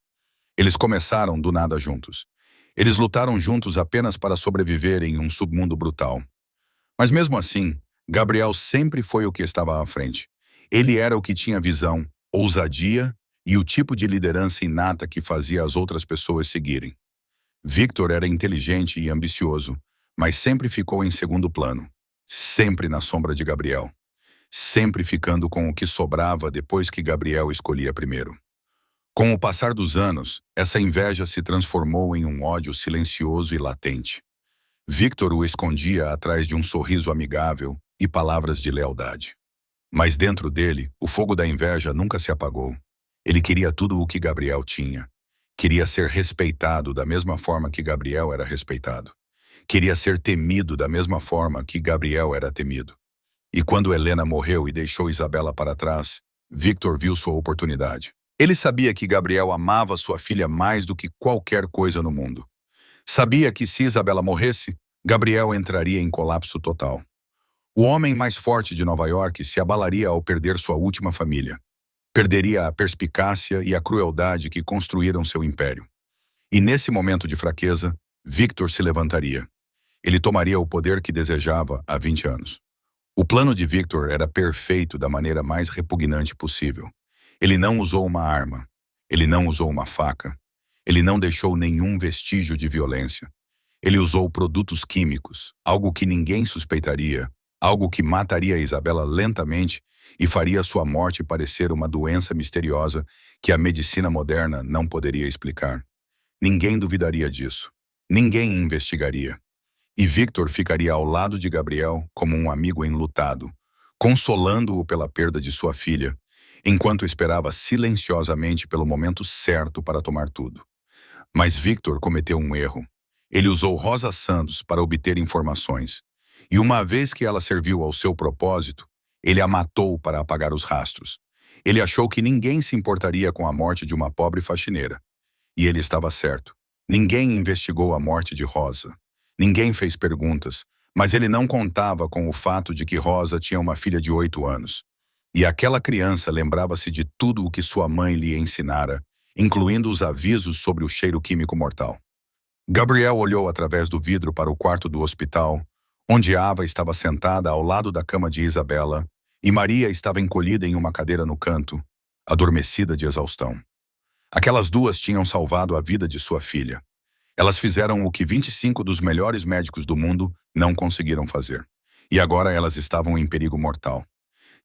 Eles começaram do nada juntos. Eles lutaram juntos apenas para sobreviver em um submundo brutal. Mas mesmo assim, Gabriel sempre foi o que estava à frente. Ele era o que tinha visão, ousadia e o tipo de liderança inata que fazia as outras pessoas seguirem. Victor era inteligente e ambicioso, mas sempre ficou em segundo plano, sempre na sombra de Gabriel, sempre ficando com o que sobrava depois que Gabriel escolhia primeiro. Com o passar dos anos, essa inveja se transformou em um ódio silencioso e latente. Victor o escondia atrás de um sorriso amigável e palavras de lealdade. Mas dentro dele, o fogo da inveja nunca se apagou. Ele queria tudo o que Gabriel tinha. Queria ser respeitado da mesma forma que Gabriel era respeitado. Queria ser temido da mesma forma que Gabriel era temido. E quando Helena morreu e deixou Isabela para trás, Victor viu sua oportunidade. Ele sabia que Gabriel amava sua filha mais do que qualquer coisa no mundo. Sabia que se Isabela morresse, Gabriel entraria em colapso total. O homem mais forte de Nova York se abalaria ao perder sua última família. Perderia a perspicácia e a crueldade que construíram seu império. E nesse momento de fraqueza, Victor se levantaria. Ele tomaria o poder que desejava há 20 anos. O plano de Victor era perfeito da maneira mais repugnante possível. Ele não usou uma arma. Ele não usou uma faca. Ele não deixou nenhum vestígio de violência. Ele usou produtos químicos, algo que ninguém suspeitaria, algo que mataria Isabela lentamente e faria sua morte parecer uma doença misteriosa que a medicina moderna não poderia explicar. Ninguém duvidaria disso. Ninguém investigaria. E Victor ficaria ao lado de Gabriel como um amigo enlutado, consolando-o pela perda de sua filha, enquanto esperava silenciosamente pelo momento certo para tomar tudo. Mas Victor cometeu um erro. Ele usou Rosa Santos para obter informações. E uma vez que ela serviu ao seu propósito, ele a matou para apagar os rastros. Ele achou que ninguém se importaria com a morte de uma pobre faxineira. E ele estava certo. Ninguém investigou a morte de Rosa. Ninguém fez perguntas, mas ele não contava com o fato de que Rosa tinha uma filha de 8 anos. E aquela criança lembrava-se de tudo o que sua mãe lhe ensinara, incluindo os avisos sobre o cheiro químico mortal. Gabriel olhou através do vidro para o quarto do hospital, onde Ava estava sentada ao lado da cama de Isabela e Maria estava encolhida em uma cadeira no canto, adormecida de exaustão. Aquelas duas tinham salvado a vida de sua filha. Elas fizeram o que 25 dos melhores médicos do mundo não conseguiram fazer. E agora elas estavam em perigo mortal.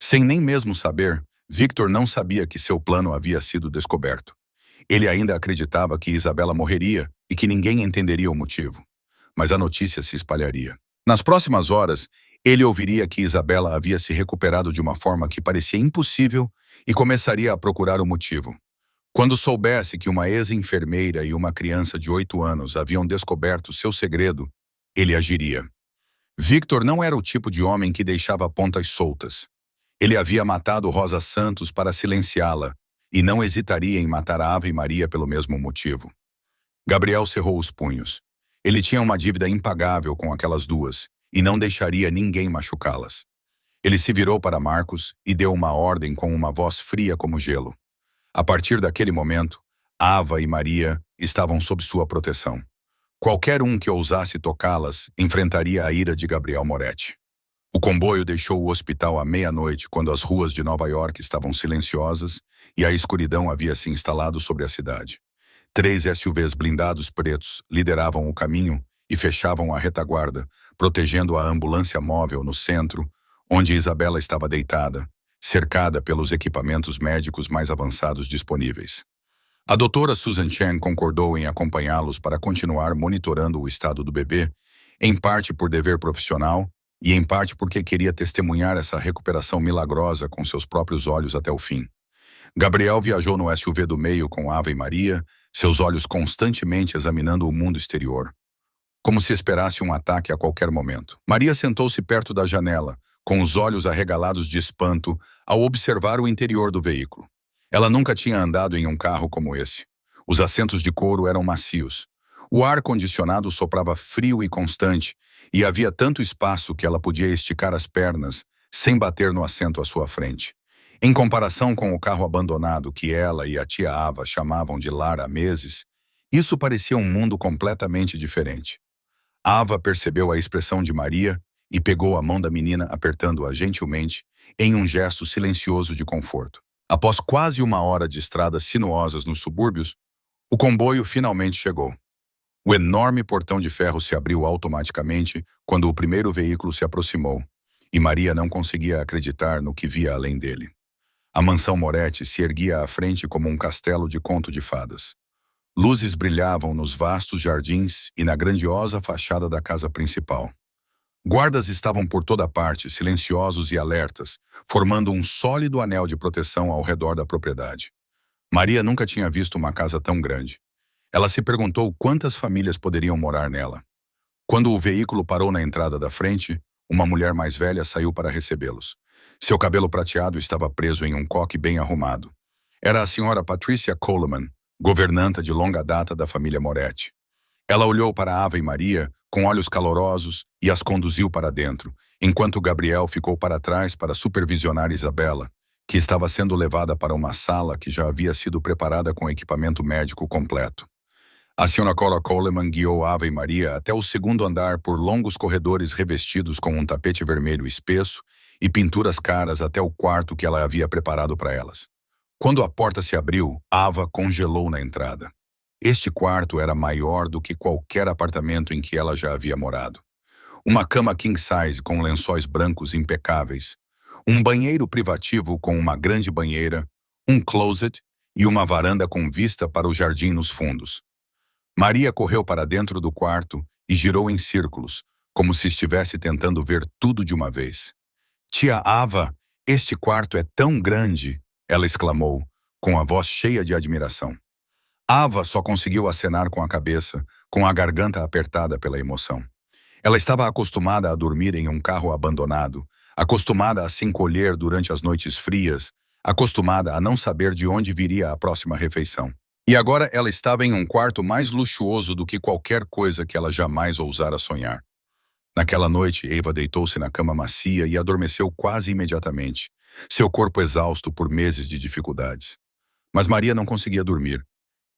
Sem nem mesmo saber, Victor não sabia que seu plano havia sido descoberto. Ele ainda acreditava que Isabela morreria e que ninguém entenderia o motivo. Mas a notícia se espalharia. Nas próximas horas, Ele ouviria que Isabela havia se recuperado de uma forma que parecia impossível e começaria a procurar o motivo. Quando soubesse que uma ex-enfermeira e uma criança de 8 anos haviam descoberto seu segredo, ele agiria. Victor não era o tipo de homem que deixava pontas soltas. Ele havia matado Rosa Santos para silenciá-la e não hesitaria em matar a Ave Maria pelo mesmo motivo. Gabriel cerrou os punhos. Ele tinha uma dívida impagável com aquelas duas e não deixaria ninguém machucá-las. Ele se virou para Marcos e deu uma ordem com uma voz fria como gelo. A partir daquele momento, Ava e Maria estavam sob sua proteção. Qualquer um que ousasse tocá-las enfrentaria a ira de Gabriel Moretti. O comboio deixou o hospital à meia-noite, quando as ruas de Nova York estavam silenciosas e a escuridão havia se instalado sobre a cidade. 3 SUVs blindados pretos lideravam o caminho e fechavam a retaguarda, protegendo a ambulância móvel no centro, onde Isabela estava deitada, cercada pelos equipamentos médicos mais avançados disponíveis. A doutora Susan Chen concordou em acompanhá-los para continuar monitorando o estado do bebê, em parte por dever profissional e em parte porque queria testemunhar essa recuperação milagrosa com seus próprios olhos até o fim. Gabriel viajou no SUV do meio com Ava e Maria, seus olhos constantemente examinando o mundo exterior, como se esperasse um ataque a qualquer momento. Maria sentou-se perto da janela, com os olhos arregalados de espanto, ao observar o interior do veículo. Ela nunca tinha andado em um carro como esse. Os assentos de couro eram macios. O ar-condicionado soprava frio e constante, e havia tanto espaço que ela podia esticar as pernas, sem bater no assento à sua frente. Em comparação com o carro abandonado que ela e a tia Ava chamavam de lar há meses, isso parecia um mundo completamente diferente. Ava percebeu a expressão de Maria e pegou a mão da menina apertando-a gentilmente, em um gesto silencioso de conforto. Após quase uma hora de estradas sinuosas nos subúrbios, o comboio finalmente chegou. O enorme portão de ferro se abriu automaticamente quando o primeiro veículo se aproximou, e Maria não conseguia acreditar no que via além dele. A mansão Moretti se erguia à frente como um castelo de conto de fadas. Luzes brilhavam nos vastos jardins e na grandiosa fachada da casa principal. Guardas estavam por toda parte, silenciosos e alertas, formando um sólido anel de proteção ao redor da propriedade. Maria nunca tinha visto uma casa tão grande. Ela se perguntou quantas famílias poderiam morar nela. Quando o veículo parou na entrada da frente, uma mulher mais velha saiu para recebê-los. Seu cabelo prateado estava preso em um coque bem arrumado. Era a senhora Patricia Coleman, governanta de longa data da família Moretti. Ela olhou para Ava e Maria com olhos calorosos e as conduziu para dentro, enquanto Gabriel ficou para trás para supervisionar Isabela, que estava sendo levada para uma sala que já havia sido preparada com equipamento médico completo. A senhora Cora Coleman guiou Ava e Maria até o segundo andar por longos corredores revestidos com um tapete vermelho espesso e pinturas caras até o quarto que ela havia preparado para elas. Quando a porta se abriu, Ava congelou na entrada. Este quarto era maior do que qualquer apartamento em que ela já havia morado. Uma cama king size com lençóis brancos impecáveis, um banheiro privativo com uma grande banheira, um closet e uma varanda com vista para o jardim nos fundos. Maria correu para dentro do quarto e girou em círculos, como se estivesse tentando ver tudo de uma vez. Tia Ava, este quarto é tão grande, ela exclamou, com a voz cheia de admiração. Ava só conseguiu acenar com a cabeça, com a garganta apertada pela emoção. Ela estava acostumada a dormir em um carro abandonado, acostumada a se encolher durante as noites frias, acostumada a não saber de onde viria a próxima refeição. E agora ela estava em um quarto mais luxuoso do que qualquer coisa que ela jamais ousara sonhar. Naquela noite, Eva deitou-se na cama macia e adormeceu quase imediatamente, seu corpo exausto por meses de dificuldades. Mas Maria não conseguia dormir.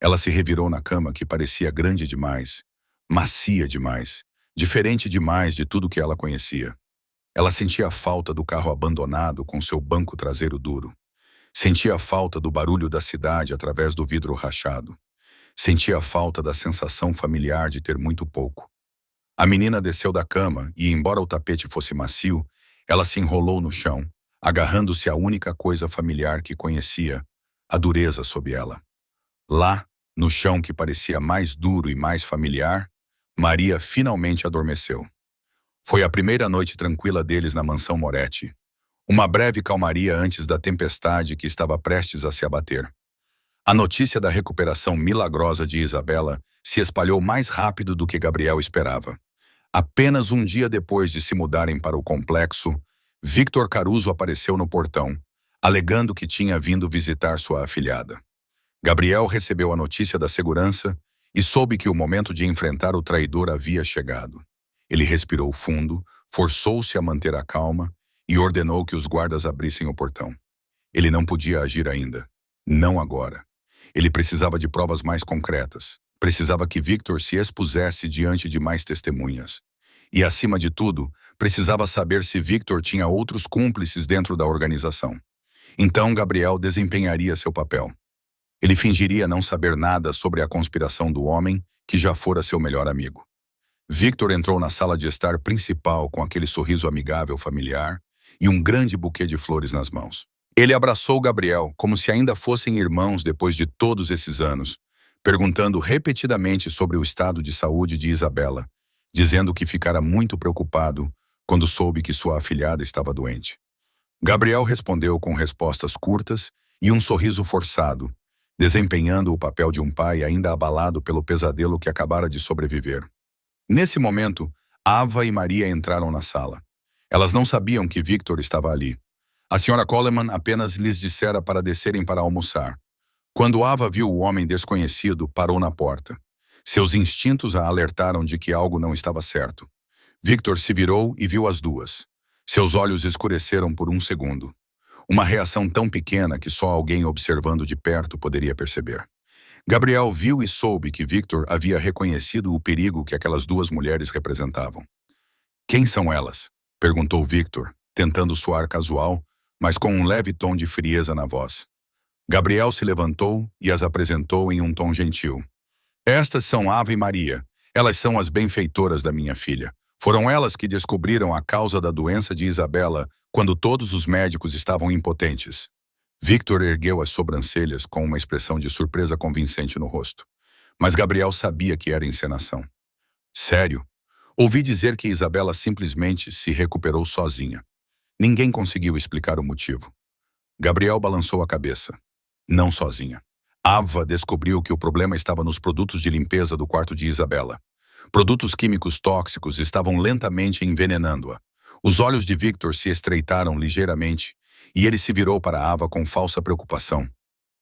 Ela se revirou na cama que parecia grande demais, macia demais, diferente demais de tudo que ela conhecia. Ela sentia a falta do carro abandonado com seu banco traseiro duro. Sentia a falta do barulho da cidade através do vidro rachado. Sentia a falta da sensação familiar de ter muito pouco. A menina desceu da cama e, embora o tapete fosse macio, ela se enrolou no chão, agarrando-se à única coisa familiar que conhecia, a dureza sob ela. Lá, no chão que parecia mais duro e mais familiar, Maria finalmente adormeceu. Foi a primeira noite tranquila deles na mansão Moretti. Uma breve calmaria antes da tempestade que estava prestes a se abater. A notícia da recuperação milagrosa de Isabela se espalhou mais rápido do que Gabriel esperava. Apenas um dia depois de se mudarem para o complexo, Victor Caruso apareceu no portão, alegando que tinha vindo visitar sua afilhada. Gabriel recebeu a notícia da segurança e soube que o momento de enfrentar o traidor havia chegado. Ele respirou fundo, forçou-se a manter a calma e ordenou que os guardas abrissem o portão. Ele não podia agir ainda. Não agora. Ele precisava de provas mais concretas. Precisava que Victor se expusesse diante de mais testemunhas. E, acima de tudo, precisava saber se Victor tinha outros cúmplices dentro da organização. Então, Gabriel desempenharia seu papel. Ele fingiria não saber nada sobre a conspiração do homem que já fora seu melhor amigo. Victor entrou na sala de estar principal com aquele sorriso amigável familiar e um grande buquê de flores nas mãos. Ele abraçou Gabriel como se ainda fossem irmãos depois de todos esses anos, perguntando repetidamente sobre o estado de saúde de Isabela, dizendo que ficara muito preocupado quando soube que sua afilhada estava doente. Gabriel respondeu com respostas curtas e um sorriso forçado, desempenhando o papel de um pai ainda abalado pelo pesadelo que acabara de sobreviver. Nesse momento, Ava e Maria entraram na sala. Elas não sabiam que Victor estava ali. A senhora Coleman apenas lhes dissera para descerem para almoçar. Quando Ava viu o homem desconhecido, parou na porta. Seus instintos a alertaram de que algo não estava certo. Victor se virou e viu as duas. Seus olhos escureceram por um segundo. Uma reação tão pequena que só alguém observando de perto poderia perceber. Gabriel viu e soube que Victor havia reconhecido o perigo que aquelas duas mulheres representavam. "Quem são elas?" perguntou Victor, tentando soar casual, mas com um leve tom de frieza na voz. Gabriel se levantou e as apresentou em um tom gentil. "Estas são Ava e Maria. Elas são as benfeitoras da minha filha. Foram elas que descobriram a causa da doença de Isabela quando todos os médicos estavam impotentes." Victor ergueu as sobrancelhas com uma expressão de surpresa convincente no rosto. Mas Gabriel sabia que era encenação. "Sério? Ouvi dizer que Isabela simplesmente se recuperou sozinha. Ninguém conseguiu explicar o motivo." Gabriel balançou a cabeça. "Não sozinha. Ava descobriu que o problema estava nos produtos de limpeza do quarto de Isabela. Produtos químicos tóxicos estavam lentamente envenenando-a. Os olhos de Victor se estreitaram ligeiramente e ele se virou para Ava com falsa preocupação.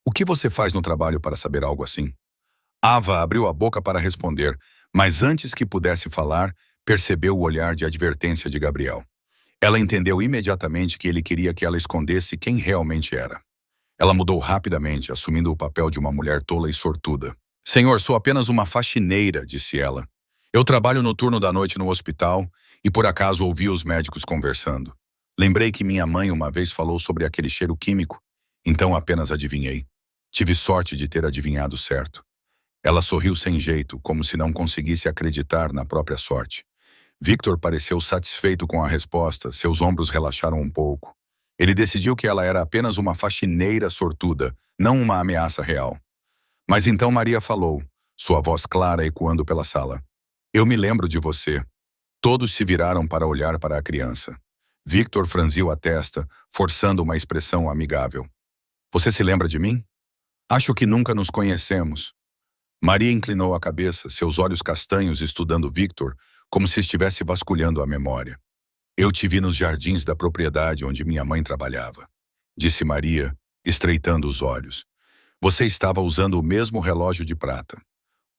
"O que você faz no trabalho para saber algo assim?" Ava abriu a boca para responder, mas antes que pudesse falar, percebeu o olhar de advertência de Gabriel. Ela entendeu imediatamente que ele queria que ela escondesse quem realmente era. Ela mudou rapidamente, assumindo o papel de uma mulher tola e sortuda. "Senhor, sou apenas uma faxineira", disse ela. "Eu trabalho no turno da noite no hospital e por acaso ouvi os médicos conversando. Lembrei que minha mãe uma vez falou sobre aquele cheiro químico, então apenas adivinhei. Tive sorte de ter adivinhado certo." Ela sorriu sem jeito, como se não conseguisse acreditar na própria sorte. Victor pareceu satisfeito com a resposta, seus ombros relaxaram um pouco. Ele decidiu que ela era apenas uma faxineira sortuda, não uma ameaça real. Mas então Maria falou, sua voz clara ecoando pela sala. "Eu me lembro de você." Todos se viraram para olhar para a criança. Victor franziu a testa, forçando uma expressão amigável. "Você se lembra de mim? Acho que nunca nos conhecemos." Maria inclinou a cabeça, seus olhos castanhos estudando Victor, como se estivesse vasculhando a memória. "Eu te vi nos jardins da propriedade onde minha mãe trabalhava", disse Maria, estreitando os olhos. "Você estava usando o mesmo relógio de prata.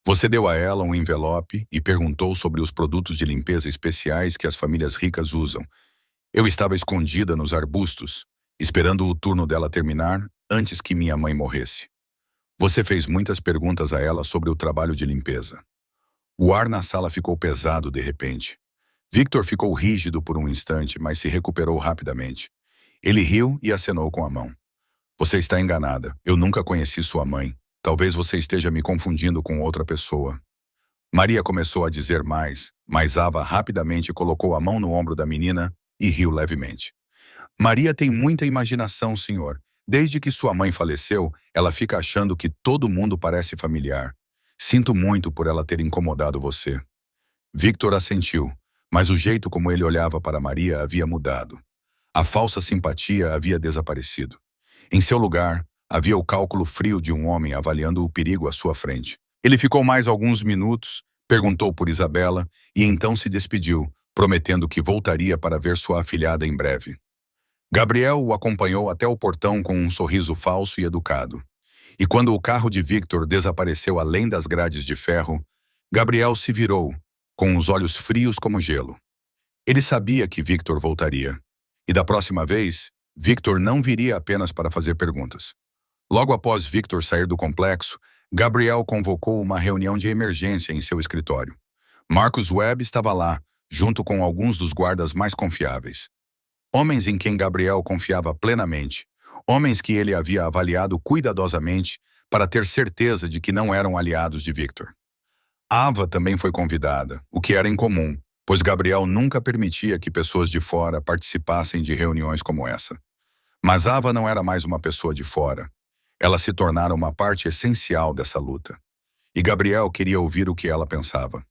Você deu a ela um envelope e perguntou sobre os produtos de limpeza especiais que as famílias ricas usam. Eu estava escondida nos arbustos, esperando o turno dela terminar antes que minha mãe morresse. Você fez muitas perguntas a ela sobre o trabalho de limpeza." O ar na sala ficou pesado de repente. Victor ficou rígido por um instante, mas se recuperou rapidamente. Ele riu e acenou com a mão. "Você está enganada. Eu nunca conheci sua mãe. Talvez você esteja me confundindo com outra pessoa." Maria começou a dizer mais, mas Ava rapidamente colocou a mão no ombro da menina e riu levemente. "Maria tem muita imaginação, senhor. Desde que sua mãe faleceu, ela fica achando que todo mundo parece familiar. Sinto muito por ela ter incomodado você." Victor assentiu, Mas o jeito como ele olhava para Maria havia mudado. A falsa simpatia havia desaparecido. Em seu lugar, havia o cálculo frio de um homem avaliando o perigo à sua frente. Ele ficou mais alguns minutos, perguntou por Isabela e então se despediu, prometendo que voltaria para ver sua afilhada em breve. Gabriel o acompanhou até o portão com um sorriso falso e educado. E quando o carro de Victor desapareceu além das grades de ferro, Gabriel se virou, com os olhos frios como gelo. Ele sabia que Victor voltaria. E da próxima vez, Victor não viria apenas para fazer perguntas. Logo após Victor sair do complexo, Gabriel convocou uma reunião de emergência em seu escritório. Marcus Webb estava lá, junto com alguns dos guardas mais confiáveis. Homens em quem Gabriel confiava plenamente. Homens que ele havia avaliado cuidadosamente para ter certeza de que não eram aliados de Victor. Ava também foi convidada, o que era incomum, pois Gabriel nunca permitia que pessoas de fora participassem de reuniões como essa. Mas Ava não era mais uma pessoa de fora. Ela se tornara uma parte essencial dessa luta. E Gabriel queria ouvir o que ela pensava.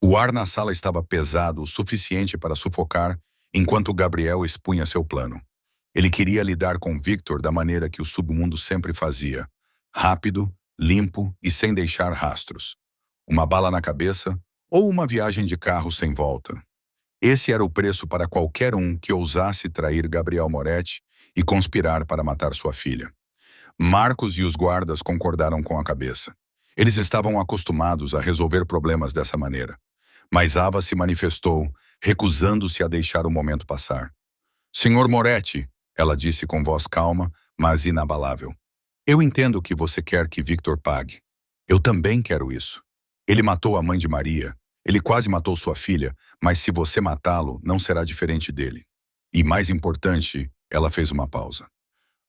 O ar na sala estava pesado o suficiente para sufocar enquanto Gabriel expunha seu plano. Ele queria lidar com Victor da maneira que o submundo sempre fazia. Rápido, limpo e sem deixar rastros. Uma bala na cabeça ou uma viagem de carro sem volta. Esse era o preço para qualquer um que ousasse trair Gabriel Moretti e conspirar para matar sua filha. Marcos e os guardas concordaram com a cabeça. Eles estavam acostumados a resolver problemas dessa maneira. Mas Ava se manifestou, recusando-se a deixar o momento passar. Senhor Moretti, ela disse com voz calma, mas inabalável. Eu entendo que você quer que Victor pague. Eu também quero isso. Ele matou a mãe de Maria. Ele quase matou sua filha, mas se você matá-lo, não será diferente dele. E mais importante, ela fez uma pausa.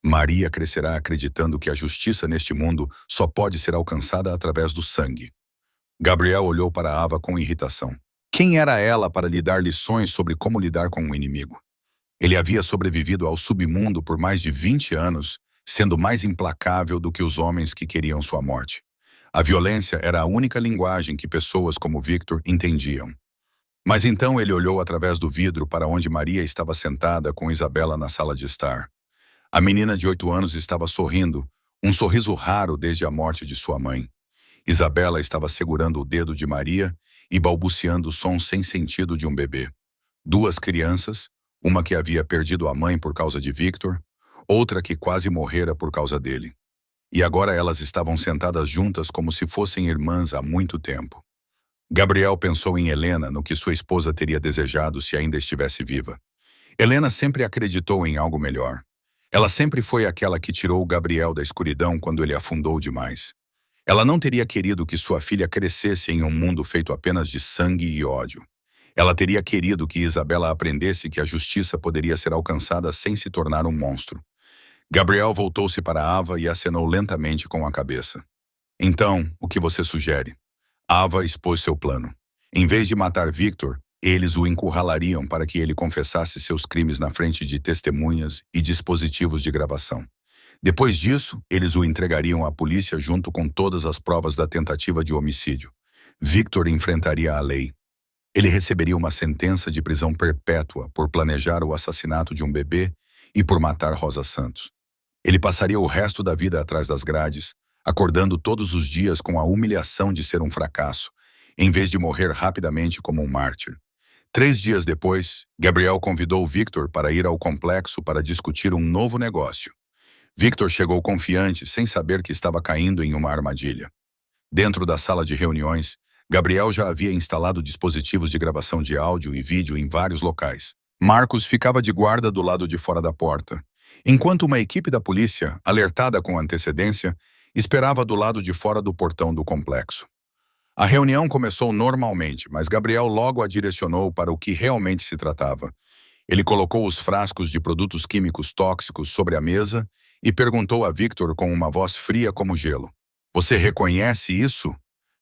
Maria crescerá acreditando que a justiça neste mundo só pode ser alcançada através do sangue. Gabriel olhou para Ava com irritação. Quem era ela para lhe dar lições sobre como lidar com um inimigo? Ele havia sobrevivido ao submundo por mais de 20 anos, sendo mais implacável do que os homens que queriam sua morte. A violência era a única linguagem que pessoas como Victor entendiam. Mas então ele olhou através do vidro para onde Maria estava sentada com Isabela na sala de estar. A menina de 8 anos estava sorrindo, um sorriso raro desde a morte de sua mãe. Isabela estava segurando o dedo de Maria e balbuciando o som sem sentido de um bebê. Duas crianças, uma que havia perdido a mãe por causa de Victor, outra que quase morrera por causa dele. E agora elas estavam sentadas juntas como se fossem irmãs há muito tempo. Gabriel pensou em Helena, no que sua esposa teria desejado se ainda estivesse viva. Helena sempre acreditou em algo melhor. Ela sempre foi aquela que tirou Gabriel da escuridão quando ele afundou demais. Ela não teria querido que sua filha crescesse em um mundo feito apenas de sangue e ódio. Ela teria querido que Isabela aprendesse que a justiça poderia ser alcançada sem se tornar um monstro. Gabriel voltou-se para Ava e acenou lentamente com a cabeça. Então, o que você sugere? Ava expôs seu plano. Em vez de matar Victor, eles o encurralariam para que ele confessasse seus crimes na frente de testemunhas e dispositivos de gravação. Depois disso, eles o entregariam à polícia junto com todas as provas da tentativa de homicídio. Victor enfrentaria a lei. Ele receberia uma sentença de prisão perpétua por planejar o assassinato de um bebê e por matar Rosa Santos. Ele passaria o resto da vida atrás das grades, acordando todos os dias com a humilhação de ser um fracasso, em vez de morrer rapidamente como um mártir. 3 dias depois, Gabriel convidou Victor para ir ao complexo para discutir um novo negócio. Victor chegou confiante, sem saber que estava caindo em uma armadilha. Dentro da sala de reuniões, Gabriel já havia instalado dispositivos de gravação de áudio e vídeo em vários locais. Marcos ficava de guarda do lado de fora da porta, enquanto uma equipe da polícia, alertada com antecedência, esperava do lado de fora do portão do complexo. A reunião começou normalmente, mas Gabriel logo a direcionou para o que realmente se tratava. Ele colocou os frascos de produtos químicos tóxicos sobre a mesa e perguntou a Victor com uma voz fria como gelo. Você reconhece isso?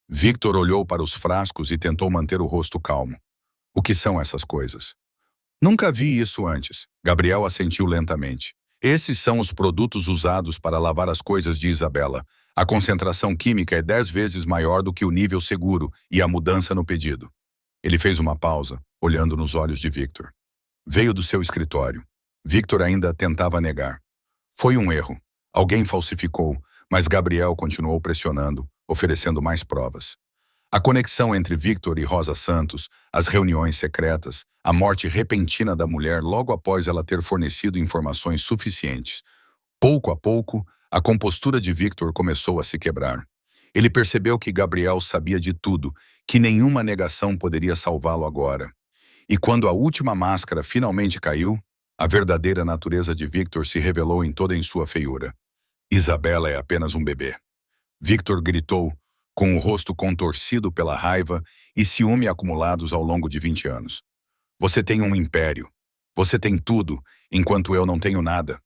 Victor olhou para os frascos e tentou manter o rosto calmo. O que são essas coisas? Nunca vi isso antes. Gabriel assentiu lentamente. Esses são os produtos usados para lavar as coisas de Isabela. A concentração química é 10 vezes maior do que o nível seguro e a mudança no pedido. Ele fez uma pausa, olhando nos olhos de Victor. Veio do seu escritório. Victor ainda tentava negar. Foi um erro. Alguém falsificou, mas Gabriel continuou pressionando, oferecendo mais provas. A conexão entre Victor e Rosa Santos, as reuniões secretas, a morte repentina da mulher logo após ela ter fornecido informações suficientes. Pouco a pouco, a compostura de Victor começou a se quebrar. Ele percebeu que Gabriel sabia de tudo, que nenhuma negação poderia salvá-lo agora. E quando a última máscara finalmente caiu, a verdadeira natureza de Victor se revelou em toda em sua feiura. Isabela é apenas um bebê. Victor gritou, com o rosto contorcido pela raiva e ciúme acumulados ao longo de 20 anos. Você tem um império. Você tem tudo, enquanto eu não tenho nada.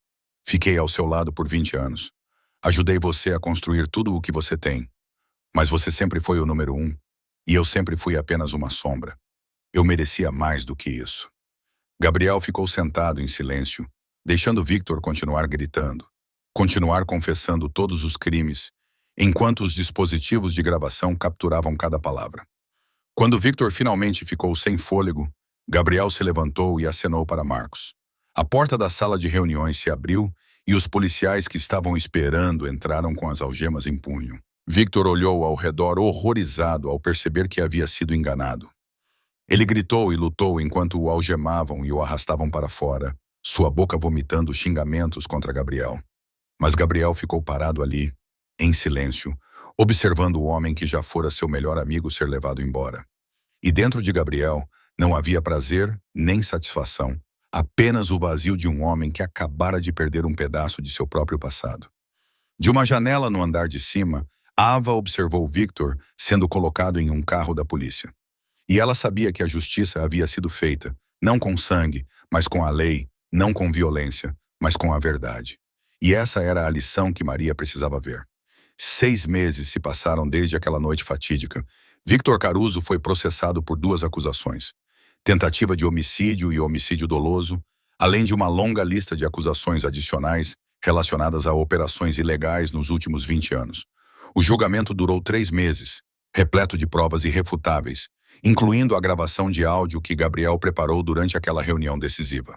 Fiquei ao seu lado por 20 anos. Ajudei você a construir tudo o que você tem. Mas você sempre foi o número 1, e eu sempre fui apenas uma sombra. Eu merecia mais do que isso. Gabriel ficou sentado em silêncio, deixando Victor continuar gritando, continuar confessando todos os crimes, enquanto os dispositivos de gravação capturavam cada palavra. Quando Victor finalmente ficou sem fôlego, Gabriel se levantou e acenou para Marcos. A porta da sala de reuniões se abriu e os policiais que estavam esperando entraram com as algemas em punho. Victor olhou ao redor horrorizado ao perceber que havia sido enganado. Ele gritou e lutou enquanto o algemavam e o arrastavam para fora, sua boca vomitando xingamentos contra Gabriel. Mas Gabriel ficou parado ali, em silêncio, observando o homem que já fora seu melhor amigo ser levado embora. E dentro de Gabriel não havia prazer nem satisfação, apenas o vazio de um homem que acabara de perder um pedaço de seu próprio passado. De uma janela no andar de cima, Ava observou Victor sendo colocado em um carro da polícia. E ela sabia que a justiça havia sido feita, não com sangue, mas com a lei, não com violência, mas com a verdade. E essa era a lição que Maria precisava ver. 6 meses se passaram desde aquela noite fatídica. Victor Caruso foi processado por 2 acusações: tentativa de homicídio e homicídio doloso, além de uma longa lista de acusações adicionais relacionadas a operações ilegais nos últimos 20 anos. O julgamento durou 3 meses, repleto de provas irrefutáveis, incluindo a gravação de áudio que Gabriel preparou durante aquela reunião decisiva.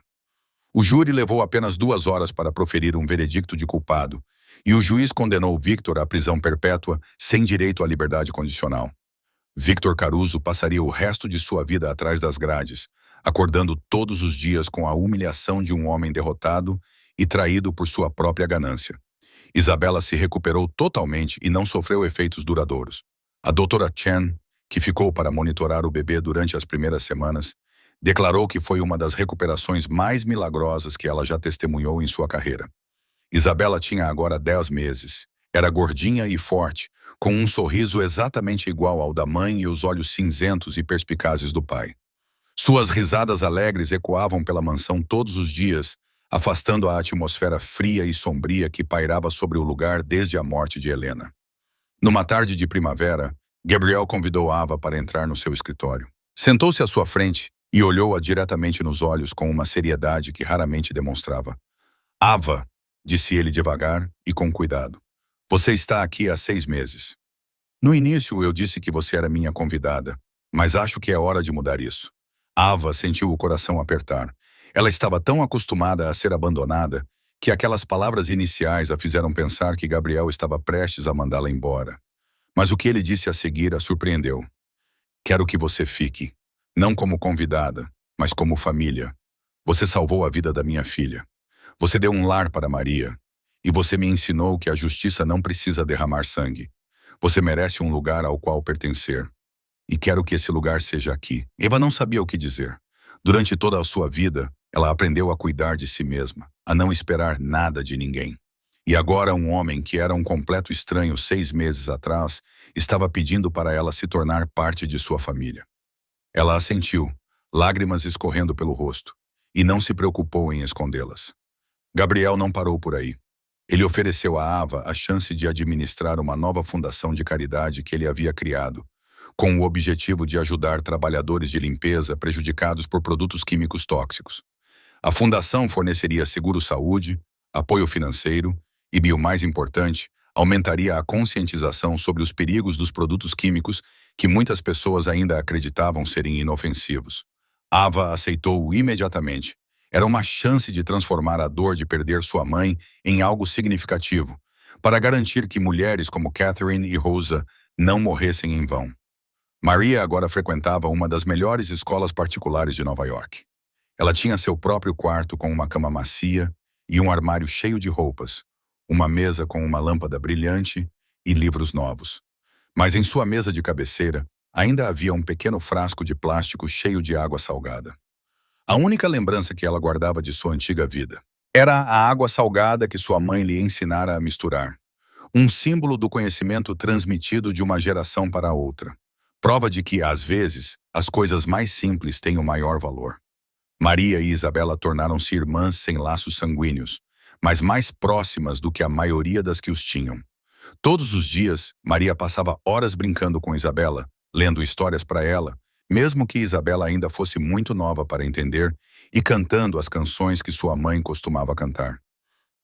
O júri levou apenas 2 horas para proferir um veredicto de culpado, e o juiz condenou Victor à prisão perpétua sem direito à liberdade condicional. Victor Caruso passaria o resto de sua vida atrás das grades, acordando todos os dias com a humilhação de um homem derrotado e traído por sua própria ganância. Isabela se recuperou totalmente e não sofreu efeitos duradouros. A doutora Chen, que ficou para monitorar o bebê durante as primeiras semanas, declarou que foi uma das recuperações mais milagrosas que ela já testemunhou em sua carreira. Isabela tinha agora 10 meses. Era gordinha e forte, com um sorriso exatamente igual ao da mãe e os olhos cinzentos e perspicazes do pai. Suas risadas alegres ecoavam pela mansão todos os dias, afastando a atmosfera fria e sombria que pairava sobre o lugar desde a morte de Helena. Numa tarde de primavera, Gabriel convidou Ava para entrar no seu escritório. Sentou-se à sua frente e olhou-a diretamente nos olhos com uma seriedade que raramente demonstrava. Ava, disse ele devagar e com cuidado, você está aqui há 6 meses. No início eu disse que você era minha convidada, mas acho que é hora de mudar isso. Ava sentiu o coração apertar. Ela estava tão acostumada a ser abandonada que aquelas palavras iniciais a fizeram pensar que Gabriel estava prestes a mandá-la embora. Mas o que ele disse a seguir a surpreendeu. Quero que você fique, não como convidada, mas como família. Você salvou a vida da minha filha. Você deu um lar para Maria. E você me ensinou que a justiça não precisa derramar sangue. Você merece um lugar ao qual pertencer. E quero que esse lugar seja aqui. Eva não sabia o que dizer. Durante toda a sua vida, ela aprendeu a cuidar de si mesma, a não esperar nada de ninguém. E agora um homem que era um completo estranho 6 meses atrás, estava pedindo para ela se tornar parte de sua família. Ela assentiu, lágrimas escorrendo pelo rosto, e não se preocupou em escondê-las. Gabriel não parou por aí. Ele ofereceu a Ava a chance de administrar uma nova fundação de caridade que ele havia criado, com o objetivo de ajudar trabalhadores de limpeza prejudicados por produtos químicos tóxicos. A fundação forneceria seguro-saúde, apoio financeiro e, o mais importante, aumentaria a conscientização sobre os perigos dos produtos químicos que muitas pessoas ainda acreditavam serem inofensivos. Ava aceitou imediatamente. Era uma chance de transformar a dor de perder sua mãe em algo significativo, para garantir que mulheres como Catherine e Rosa não morressem em vão. Maria agora frequentava uma das melhores escolas particulares de Nova York. Ela tinha seu próprio quarto com uma cama macia e um armário cheio de roupas, uma mesa com uma lâmpada brilhante e livros novos. Mas em sua mesa de cabeceira, ainda havia um pequeno frasco de plástico cheio de água salgada. A única lembrança que ela guardava de sua antiga vida era a água salgada que sua mãe lhe ensinara a misturar, um símbolo do conhecimento transmitido de uma geração para outra. Prova de que, às vezes, as coisas mais simples têm o maior valor. Maria e Isabela tornaram-se irmãs sem laços sanguíneos, mas mais próximas do que a maioria das que os tinham. Todos os dias, Maria passava horas brincando com Isabela, lendo histórias para ela, mesmo que Isabela ainda fosse muito nova para entender, e cantando as canções que sua mãe costumava cantar.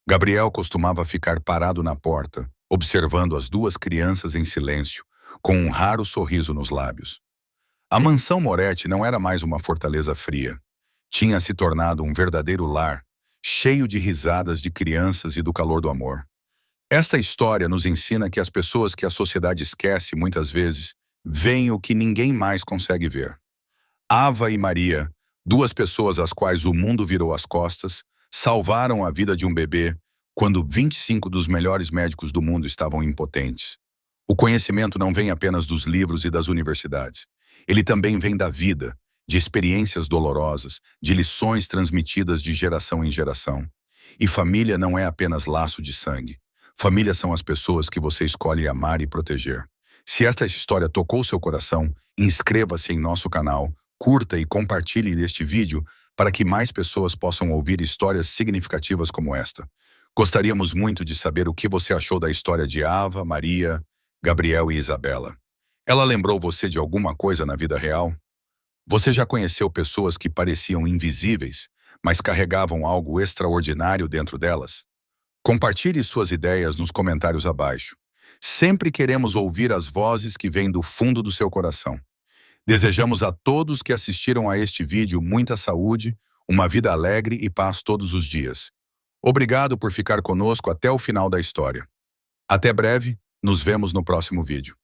Gabriel costumava ficar parado na porta, observando as duas crianças em silêncio, com um raro sorriso nos lábios. A mansão Moretti não era mais uma fortaleza fria. Tinha se tornado um verdadeiro lar, cheio de risadas de crianças e do calor do amor. Esta história nos ensina que as pessoas que a sociedade esquece muitas vezes veem o que ninguém mais consegue ver. Ava e Maria, duas pessoas às quais o mundo virou as costas, salvaram a vida de um bebê quando 25 dos melhores médicos do mundo estavam impotentes. O conhecimento não vem apenas dos livros e das universidades. Ele também vem da vida, de experiências dolorosas, de lições transmitidas de geração em geração. E família não é apenas laço de sangue. Família são as pessoas que você escolhe amar e proteger. Se esta história tocou seu coração, inscreva-se em nosso canal, curta e compartilhe este vídeo para que mais pessoas possam ouvir histórias significativas como esta. Gostaríamos muito de saber o que você achou da história de Ava, Maria, Gabriel e Isabela. Ela lembrou você de alguma coisa na vida real? Você já conheceu pessoas que pareciam invisíveis, mas carregavam algo extraordinário dentro delas? Compartilhe suas ideias nos comentários abaixo. Sempre queremos ouvir as vozes que vêm do fundo do seu coração. Desejamos a todos que assistiram a este vídeo muita saúde, uma vida alegre e paz todos os dias. Obrigado por ficar conosco até o final da história. Até breve, nos vemos no próximo vídeo.